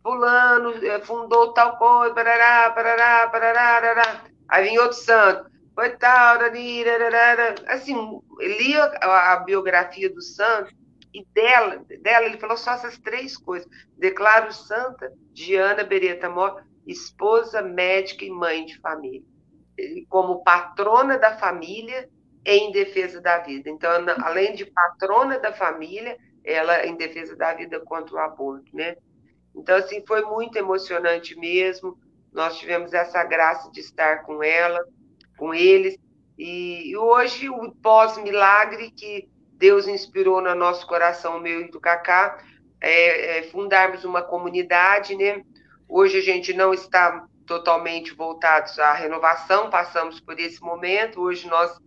Fulano fundou tal coisa, parará, parará, parará, parará. Aí vinha outro santo, foi tal, assim, lia a biografia do santo, e dela ele falou só essas 3 coisas. Declaro santa Giana Beretta Molla, esposa, médica e mãe de família. Como patrona da família em defesa da vida. Então, além de patrona da família, ela em defesa da vida contra o aborto, né? Então, assim, foi muito emocionante mesmo. Nós tivemos essa graça de estar com ela, com eles. E hoje, o pós-milagre que Deus inspirou no nosso coração, meu e do Cacá, fundarmos uma comunidade, né? Hoje a gente não está totalmente voltados à renovação, passamos por esse momento. Hoje nós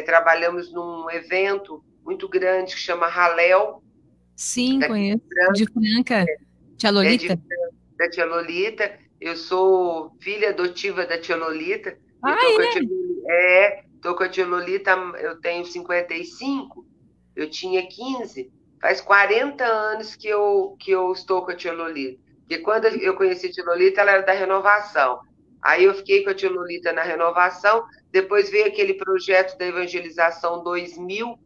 trabalhamos num evento muito grande que chama Halel. Sim, conheço. De Franca, Tia Lolita. Da Tia Lolita. Eu sou filha adotiva da Tia Lolita. Estou com a Tia Lolita, eu tenho 55, eu tinha 15, faz 40 anos que eu estou com a Tia Lolita. Porque quando eu conheci a Tia Lolita, ela era da Renovação. Aí eu fiquei com a Tia Lolita na Renovação, depois veio aquele projeto da Evangelização 2000,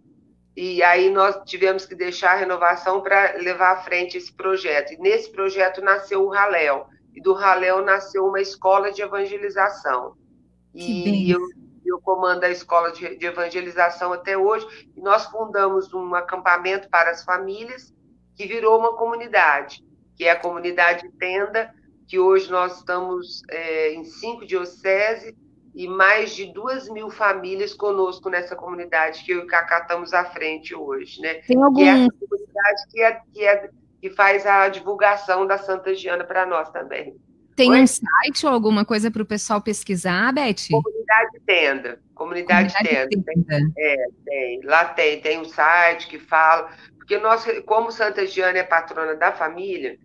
e aí nós tivemos que deixar a Renovação para levar à frente esse projeto. E nesse projeto nasceu o Halel, e do Halel nasceu uma escola de evangelização. E eu comando a escola de evangelização até hoje, e nós fundamos um acampamento para as famílias, que virou uma comunidade, que é a comunidade Tenda, que hoje nós estamos em 5 dioceses, e mais de 2.000 famílias conosco nessa comunidade que eu e o Cacá estamos à frente hoje, né? Tem Que é algum, essa comunidade que faz a divulgação da Santa Giana para nós também. tem um Oi? site ou alguma coisa para o pessoal pesquisar, Beth? Comunidade Tenda. Comunidade Comunidade Tenda. Tenda. Tem. Lá tem um site que fala. Porque nós, como Santa Giana é patrona da família,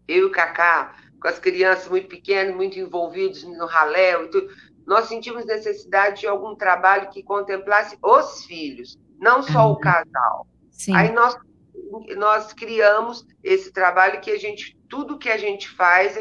eu e o Cacá, com as crianças muito pequenas, muito envolvidos no ralé e tudo, nós sentimos necessidade de algum trabalho que contemplasse os filhos, não só o casal. Sim. Aí nós criamos esse trabalho que tudo que a gente faz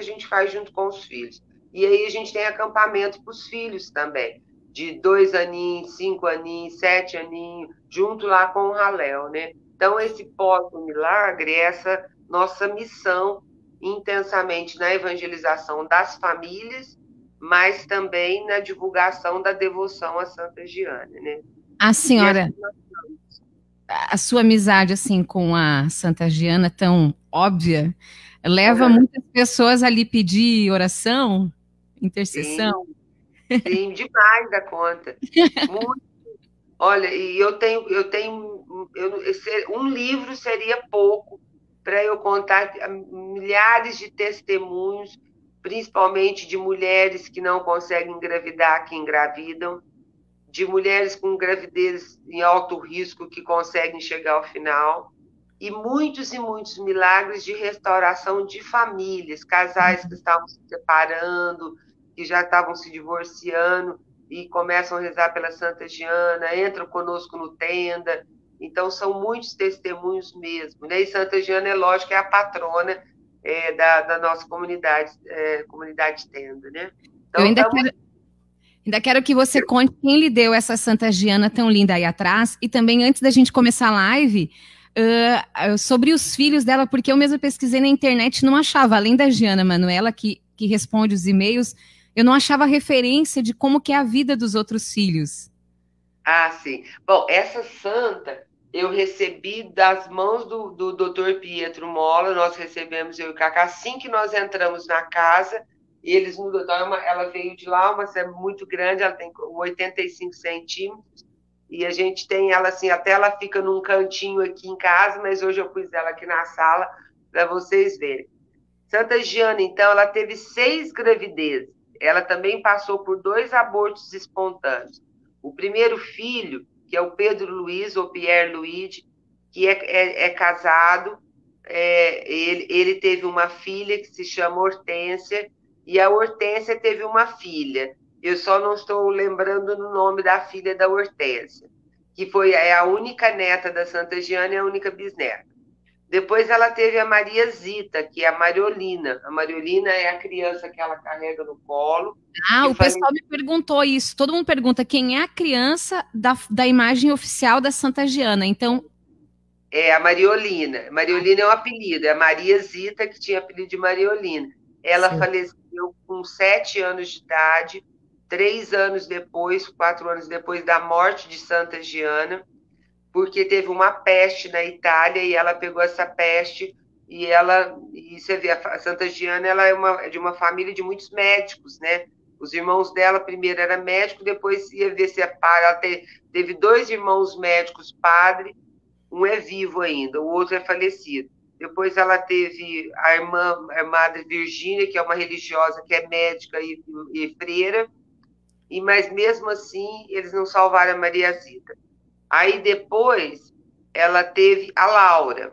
junto com os filhos. E aí a gente tem acampamento para os filhos também, de 2 aninhos, 5 aninhos, 7 aninhos, junto lá com o Raléu, né? Então, esse pós-milagre é essa nossa missão intensamente na evangelização das famílias, mas também na divulgação da devoção a Santa Giana, né? A senhora, a sua amizade assim com a Santa Giana tão óbvia, leva muitas pessoas a lhe pedir oração, intercessão? Sim, demais da conta. Muito. Olha, e um livro seria pouco para eu contar milhares de testemunhos, principalmente de mulheres que não conseguem engravidar, que engravidam, de mulheres com gravidez em alto risco que conseguem chegar ao final, e muitos milagres de restauração de famílias, casais que estavam se separando, que já estavam se divorciando, e começam a rezar pela Santa Giana, entram conosco no Tenda. Então, são muitos testemunhos mesmo, né? E Santa Giana, é lógico, é a patrona da nossa comunidade Tenda, né? Então, ainda quero que você conte quem lhe deu essa Santa Giana tão linda aí atrás, e também, antes da gente começar a live, sobre os filhos dela, porque eu mesma pesquisei na internet e não achava, além da Giana Manuela, que responde os e-mails, eu não achava referência de como que é a vida dos outros filhos. Ah, sim. Bom, essa santa eu recebi das mãos do Dr. Pietro Mola, nós recebemos, eu e o Cacá, assim que nós entramos na casa, ela veio de lá, uma serra muito grande, ela tem 85 centímetros, e a gente tem ela assim, até ela fica num cantinho aqui em casa, mas hoje eu pus ela aqui na sala para vocês verem. Santa Giana, então, ela teve 6 gravidezes. Ela também passou por 2 abortos espontâneos. O primeiro filho, que é o Pedro Luiz, ou Pierre Luigi, que é casado, ele teve uma filha que se chama Hortência, e a Hortência teve uma filha. Eu só não estou lembrando no nome da filha da Hortência, que é a única neta da Santa Giana e a única bisneta. Depois ela teve a Maria Zita, que é a Mariolina. A Mariolina é a criança que ela carrega no colo. O pessoal me perguntou isso. Todo mundo pergunta quem é a criança da imagem oficial da Santa Giana. Então, é a Mariolina. Mariolina é um apelido. É a Maria Zita, que tinha apelido de Mariolina. Ela faleceu com 7 anos de idade, 3 anos depois, 4 anos depois da morte de Santa Giana, porque teve uma peste na Itália e ela pegou essa peste e você vê, a Santa Giana, ela é de uma família de muitos médicos, né? Os irmãos dela primeiro era médico, depois ia ver se é padre. Ela teve 2 irmãos médicos padre, um é vivo ainda, o outro é falecido. Depois ela teve a Madre Virgínia, que é uma religiosa que é médica e freira, mas mesmo assim eles não salvaram a Maria Zita. Aí depois ela teve a Laura.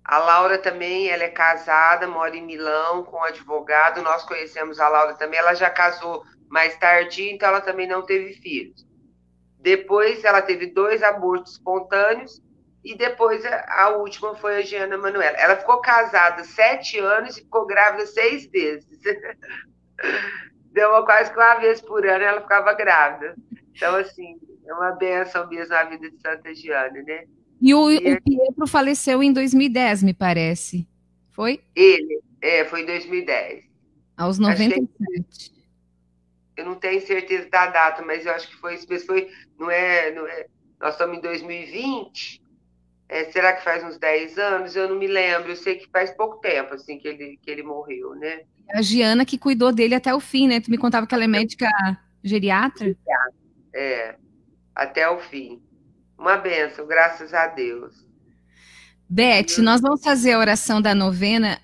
A Laura também, ela é casada, mora em Milão com um advogado. Nós conhecemos a Laura também. Ela já casou mais tarde, então ela também não teve filhos. Depois ela teve 2 abortos espontâneos e depois a última foi a Giana Manuela. Ela ficou casada 7 anos e ficou grávida 6 vezes. Deu quase que uma vez por ano ela ficava grávida. Então, assim, é uma benção mesmo a vida de Santa Giana, né? E o Pietro faleceu em 2010, me parece. Foi? Ele, foi em 2010. Aos 97. Eu não tenho certeza da data, mas eu acho que foi isso mesmo. Não é, nós estamos em 2020. Será que faz uns 10 anos? Eu não me lembro. Eu sei que faz pouco tempo assim, que ele morreu, né? A Giana que cuidou dele até o fim, né? Tu me contava que ela é médica Geriatra? É, até o fim. Uma bênção, graças a Deus. Beth, nós vamos fazer a oração da novena.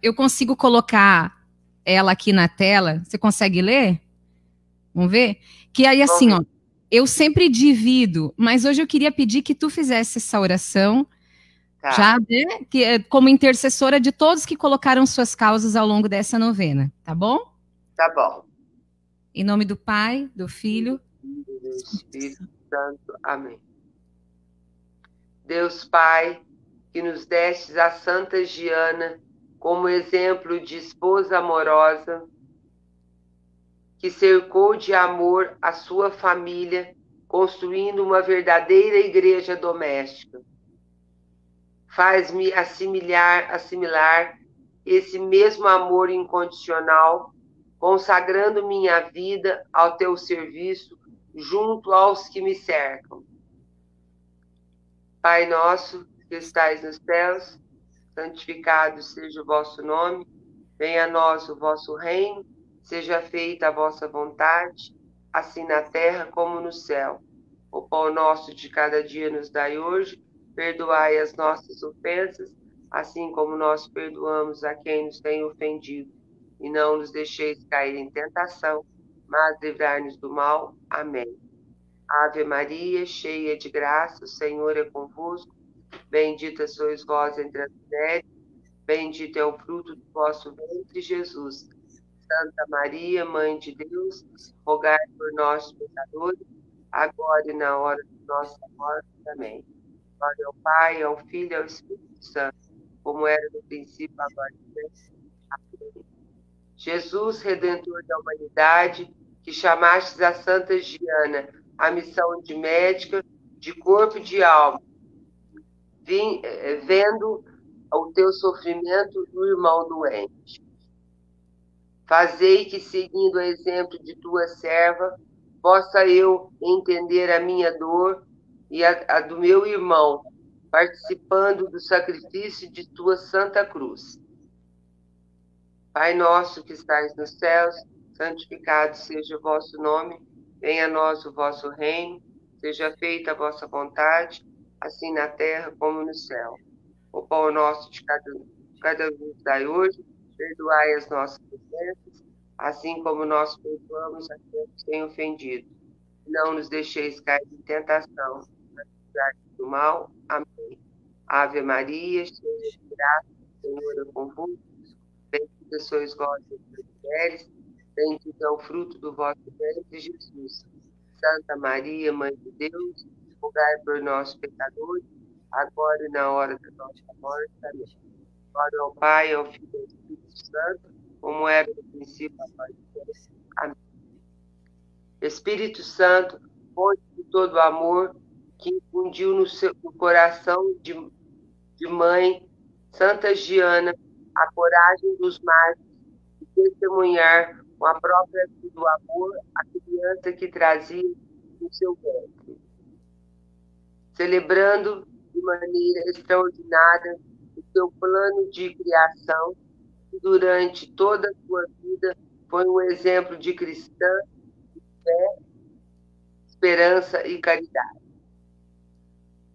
Eu consigo colocar ela aqui na tela? Você consegue ler? Vamos ver? Que aí, assim, ó, eu sempre divido, mas hoje eu queria pedir que tu fizesse essa oração, Tá. já, né, como intercessora de todos que colocaram suas causas ao longo dessa novena, tá bom? Tá bom. Em nome do Pai, do Filho e do Espírito Santo. Amém. Deus Pai, que nos destes a Santa Giana como exemplo de esposa amorosa, que cercou de amor a sua família, construindo uma verdadeira igreja doméstica. Faz-me assimilar esse mesmo amor incondicional, consagrando minha vida ao teu serviço junto aos que me cercam. Pai nosso, que estais nos céus, santificado seja o vosso nome, venha a nós o vosso reino, seja feita a vossa vontade, assim na terra como no céu. O pão nosso de cada dia nos dai hoje, perdoai as nossas ofensas, assim como nós perdoamos a quem nos tem ofendido. E não nos deixeis cair em tentação, mas livrai-nos do mal. Amém. Ave Maria, cheia de graça, o Senhor é convosco. Bendita sois vós entre as mulheres, bendito é o fruto do vosso ventre, Jesus. Santa Maria, Mãe de Deus, rogai por nós, pecadores, agora e na hora de nossa morte. Amém. Glória ao Pai, ao Filho e ao Espírito Santo, como era no princípio, agora e sempre. Amém. Jesus, Redentor da humanidade, que chamastes a Santa Giana a missão de médica, de corpo e de alma, vendo o teu sofrimento do irmão doente. Fazei que, seguindo o exemplo de tua serva, possa eu entender a minha dor e a do meu irmão, participando do sacrifício de tua Santa Cruz. Pai nosso que estais nos céus, santificado seja o vosso nome, venha a nós o vosso reino, seja feita a vossa vontade, assim na terra como no céu. O pão nosso de cada dia nos dai hoje, perdoai as nossas ofensas, assim como nós perdoamos a quem nos tem ofendido. Não nos deixeis cair em tentação, mas livrai-nos do mal. Amém. Ave Maria, cheia de graça, o Senhor é convosco. Bendita sois vós entre as mulheres, bendito é o fruto do vosso ventre, Jesus. Santa Maria, Mãe de Deus, rogai por nós, pecadores, agora e na hora da nossa morte. Amém. Glória ao Pai, ao Filho e ao Espírito Santo, como era no princípio, agora e sempre. Amém. Espírito Santo, fonte de todo amor, que infundiu no coração de mãe Santa Giana a coragem dos mártires de testemunhar com a própria vida do amor a criança que trazia no seu ventre. Celebrando de maneira extraordinária o seu plano de criação, que durante toda a sua vida foi um exemplo de cristã, de fé, esperança e caridade.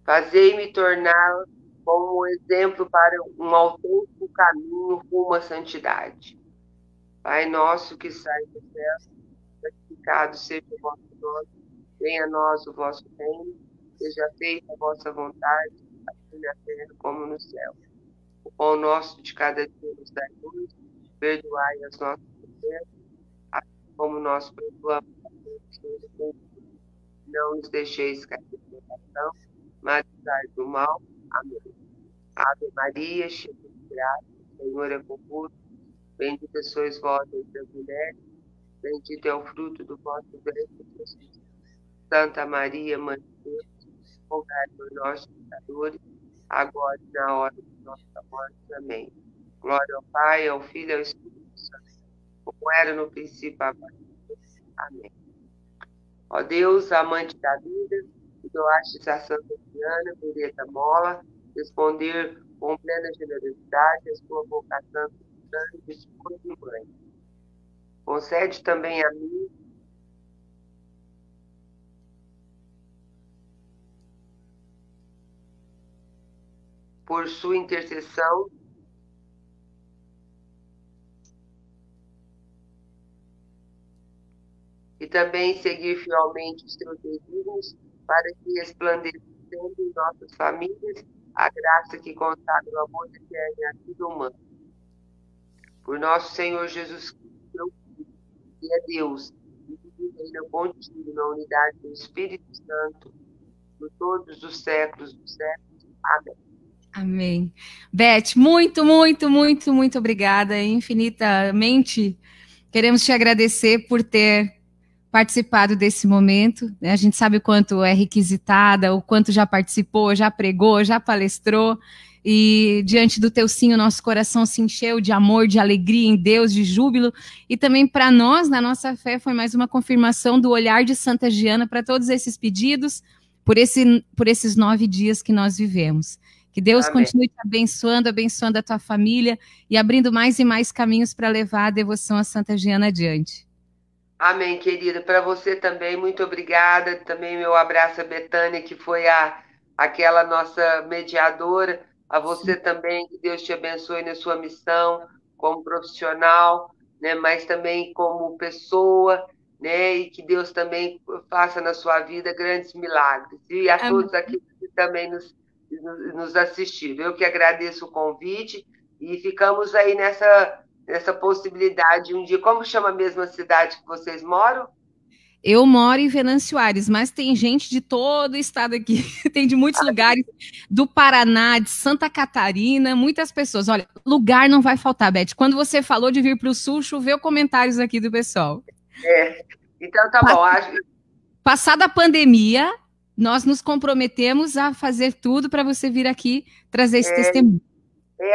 Fazei-me torná-la como um exemplo para um autêntico caminho rumo à santidade. Pai nosso que estais no céu, santificado seja o vosso nome, venha a nós o vosso reino, seja feita a vossa vontade, assim na terra como no céu. O pão nosso de cada dia nos dai hoje, perdoai as nossas ofensas, assim como nós perdoamos a quem nos tem ofendido. Não nos deixeis cair em tentação, mas livrai do mal. Amém. Ave Maria, cheia de graça, o Senhor é convosco. Bendita sois vós entre as mulheres, bendito é o fruto do vosso ventre, Jesus. Santa Maria, Mãe de Deus, rogai por nós, pecadores, agora e na hora de nossa morte. Amém. Glória ao Pai, ao Filho e ao Espírito Santo, como era no princípio, agora e sempre. Amém. Ó Deus, amante da vida, que doastes a Santa Giana, Beretta Mola, responder com plena generosidade a sua vocação de esposa e mãe. Concede também a mim por sua intercessão, e também seguir fielmente os teus desígnios, para que resplandeçando em nossas famílias a graça que consagra o amor eterno e a vida humana. Por nosso Senhor Jesus Cristo, teu Filho, que é Deus, e que reina contigo na unidade do Espírito Santo, por todos os séculos dos séculos. Amém. Amém. Beth, muito, muito, muito, muito obrigada. Infinitamente queremos te agradecer por ter participado desse momento. A gente sabe o quanto é requisitada, o quanto já participou, já pregou, já palestrou, e diante do teu sim, o nosso coração se encheu de amor, de alegria em Deus, de júbilo, e também para nós, na nossa fé, foi mais uma confirmação do olhar de Santa Giana para todos esses pedidos, por esses 9 dias que nós vivemos. Que Deus Amém. Continue te abençoando, abençoando a tua família e abrindo mais e mais caminhos para levar a devoção a Santa Giana adiante. Amém, querida. Para você também, muito obrigada. Também meu abraço a Betânia, que foi aquela nossa mediadora. A você também, que Deus te abençoe na sua missão como profissional, né, mas também como pessoa, né, e que Deus também faça na sua vida grandes milagres. E a todos aqui que também nos assistiram. Eu que agradeço o convite e ficamos aí nessa possibilidade um dia. Como chama mesmo a cidade que vocês moram? Eu moro em Venâncio Aires, mas tem gente de todo o estado aqui, tem de muitos lugares, do Paraná, de Santa Catarina, muitas pessoas. Olha, lugar não vai faltar, Beth. Quando você falou de vir para o Sul, choveu comentários aqui do pessoal. Então tá bom. Passada a pandemia, nós nos comprometemos a fazer tudo para você vir aqui trazer esse testemunho.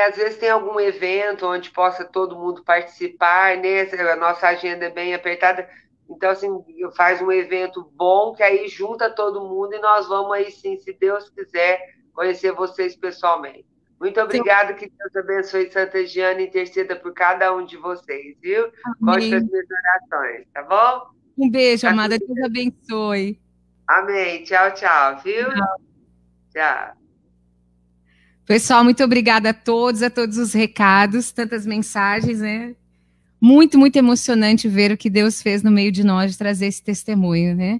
Às vezes tem algum evento onde possa todo mundo participar, né? A nossa agenda é bem apertada. Então, assim, faz um evento bom, que aí junta todo mundo e nós vamos aí, sim, se Deus quiser, conhecer vocês pessoalmente. Muito obrigada, que Deus abençoe Santa Giana e interceda por cada um de vocês, viu? Conte com as minhas orações, tá bom? Um beijo, amada. Deus abençoe. Amém. Tchau, tchau, viu? Tchau. Pessoal, muito obrigada a todos os recados, tantas mensagens, né? Muito, muito emocionante ver o que Deus fez no meio de nós, de trazer esse testemunho, né?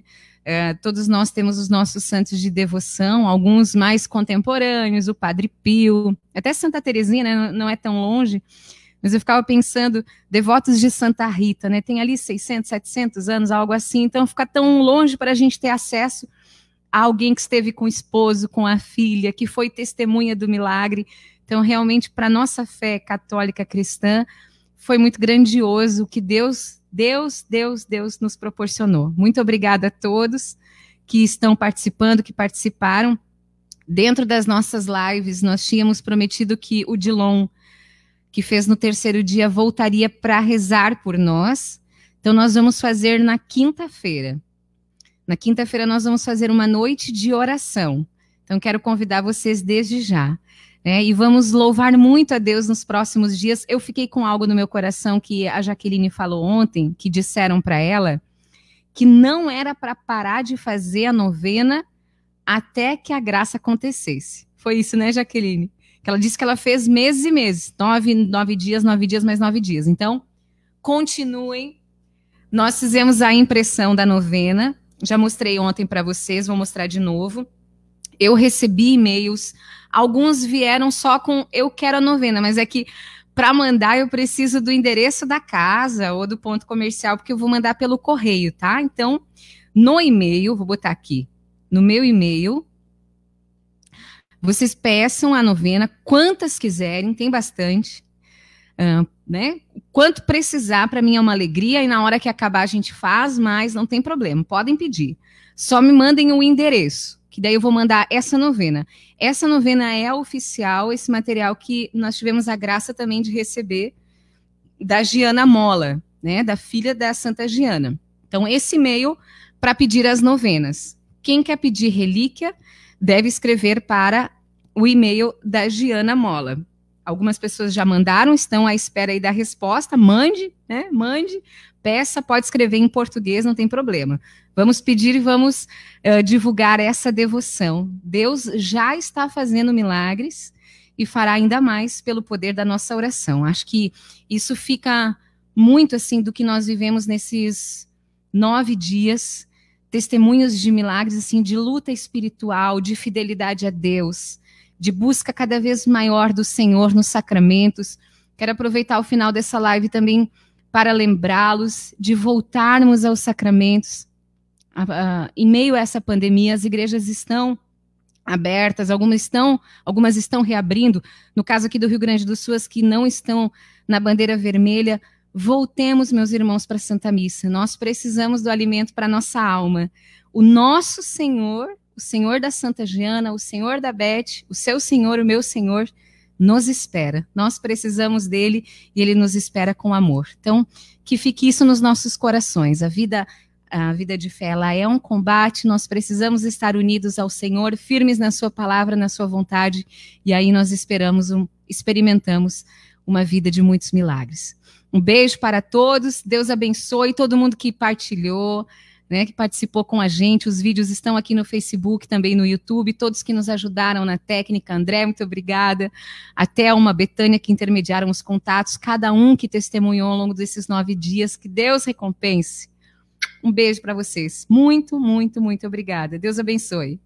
Todos nós temos os nossos santos de devoção, alguns mais contemporâneos, o Padre Pio, até Santa Teresinha, né? Não é tão longe, mas eu ficava pensando, devotos de Santa Rita, né? Tem ali 600, 700 anos, algo assim, então fica tão longe para a gente ter acesso a alguém que esteve com o esposo, com a filha, que foi testemunha do milagre. Então, realmente, para a nossa fé católica cristã, foi muito grandioso o que Deus nos proporcionou. Muito obrigada a todos que estão participando, que participaram. Dentro das nossas lives, nós tínhamos prometido que o Dilon, que fez no 3º dia, voltaria para rezar por nós. Então, nós vamos fazer na quinta-feira. Na quinta-feira, nós vamos fazer uma noite de oração. Então, quero convidar vocês desde já. E vamos louvar muito a Deus nos próximos dias. Eu fiquei com algo no meu coração que a Jaqueline falou ontem, que disseram para ela, que não era para parar de fazer a novena até que a graça acontecesse. Foi isso, né, Jaqueline? Que ela disse que ela fez meses e meses, 9 dias, mais 9 dias. Então, continuem. Nós fizemos a impressão da novena, já mostrei ontem para vocês, vou mostrar de novo. Eu recebi e-mails, alguns vieram só com eu quero a novena, mas é que para mandar eu preciso do endereço da casa ou do ponto comercial, porque eu vou mandar pelo correio, tá? Então, no e-mail, vou botar aqui, no meu e-mail, vocês peçam a novena, quantas quiserem, tem bastante, né? Quanto precisar, para mim é uma alegria, e na hora que acabar a gente faz, mas não tem problema, podem pedir. Só me mandem o endereço, que daí eu vou mandar essa novena. Essa novena é oficial, esse material que nós tivemos a graça também de receber da Giana Mola, né, da filha da Santa Giana. Então, esse e-mail para pedir as novenas. Quem quer pedir relíquia deve escrever para o e-mail da Giana Mola. Algumas pessoas já mandaram, estão à espera aí da resposta. Mande, né? Mande, peça, pode escrever em português, não tem problema. Vamos pedir e vamos divulgar essa devoção. Deus já está fazendo milagres e fará ainda mais pelo poder da nossa oração. Acho que isso fica muito assim do que nós vivemos nesses 9 dias, testemunhos de milagres, assim, de luta espiritual, de fidelidade a Deus, de busca cada vez maior do Senhor nos sacramentos. Quero aproveitar o final dessa live também para lembrá-los de voltarmos aos sacramentos. Em meio a essa pandemia, as igrejas estão abertas, algumas estão reabrindo. No caso aqui do Rio Grande do Sul, as que não estão na bandeira vermelha, voltemos, meus irmãos, para a Santa Missa. Nós precisamos do alimento para a nossa alma. O nosso Senhor, o Senhor da Santa Giana, o Senhor da Beth, o seu Senhor, o meu Senhor, nos espera. Nós precisamos dele e ele nos espera com amor. Então, que fique isso nos nossos corações. A vida de fé, ela é um combate, nós precisamos estar unidos ao Senhor, firmes na sua palavra, na sua vontade, e aí nós experimentamos uma vida de muitos milagres. Um beijo para todos, Deus abençoe todo mundo que partilhou, né, que participou com a gente. Os vídeos estão aqui no Facebook, também no YouTube, todos que nos ajudaram na técnica. André, muito obrigada. A Thelma, Betânia, que intermediaram os contatos, cada um que testemunhou ao longo desses 9 dias, que Deus recompense. Um beijo para vocês. Muito, muito, muito obrigada. Deus abençoe.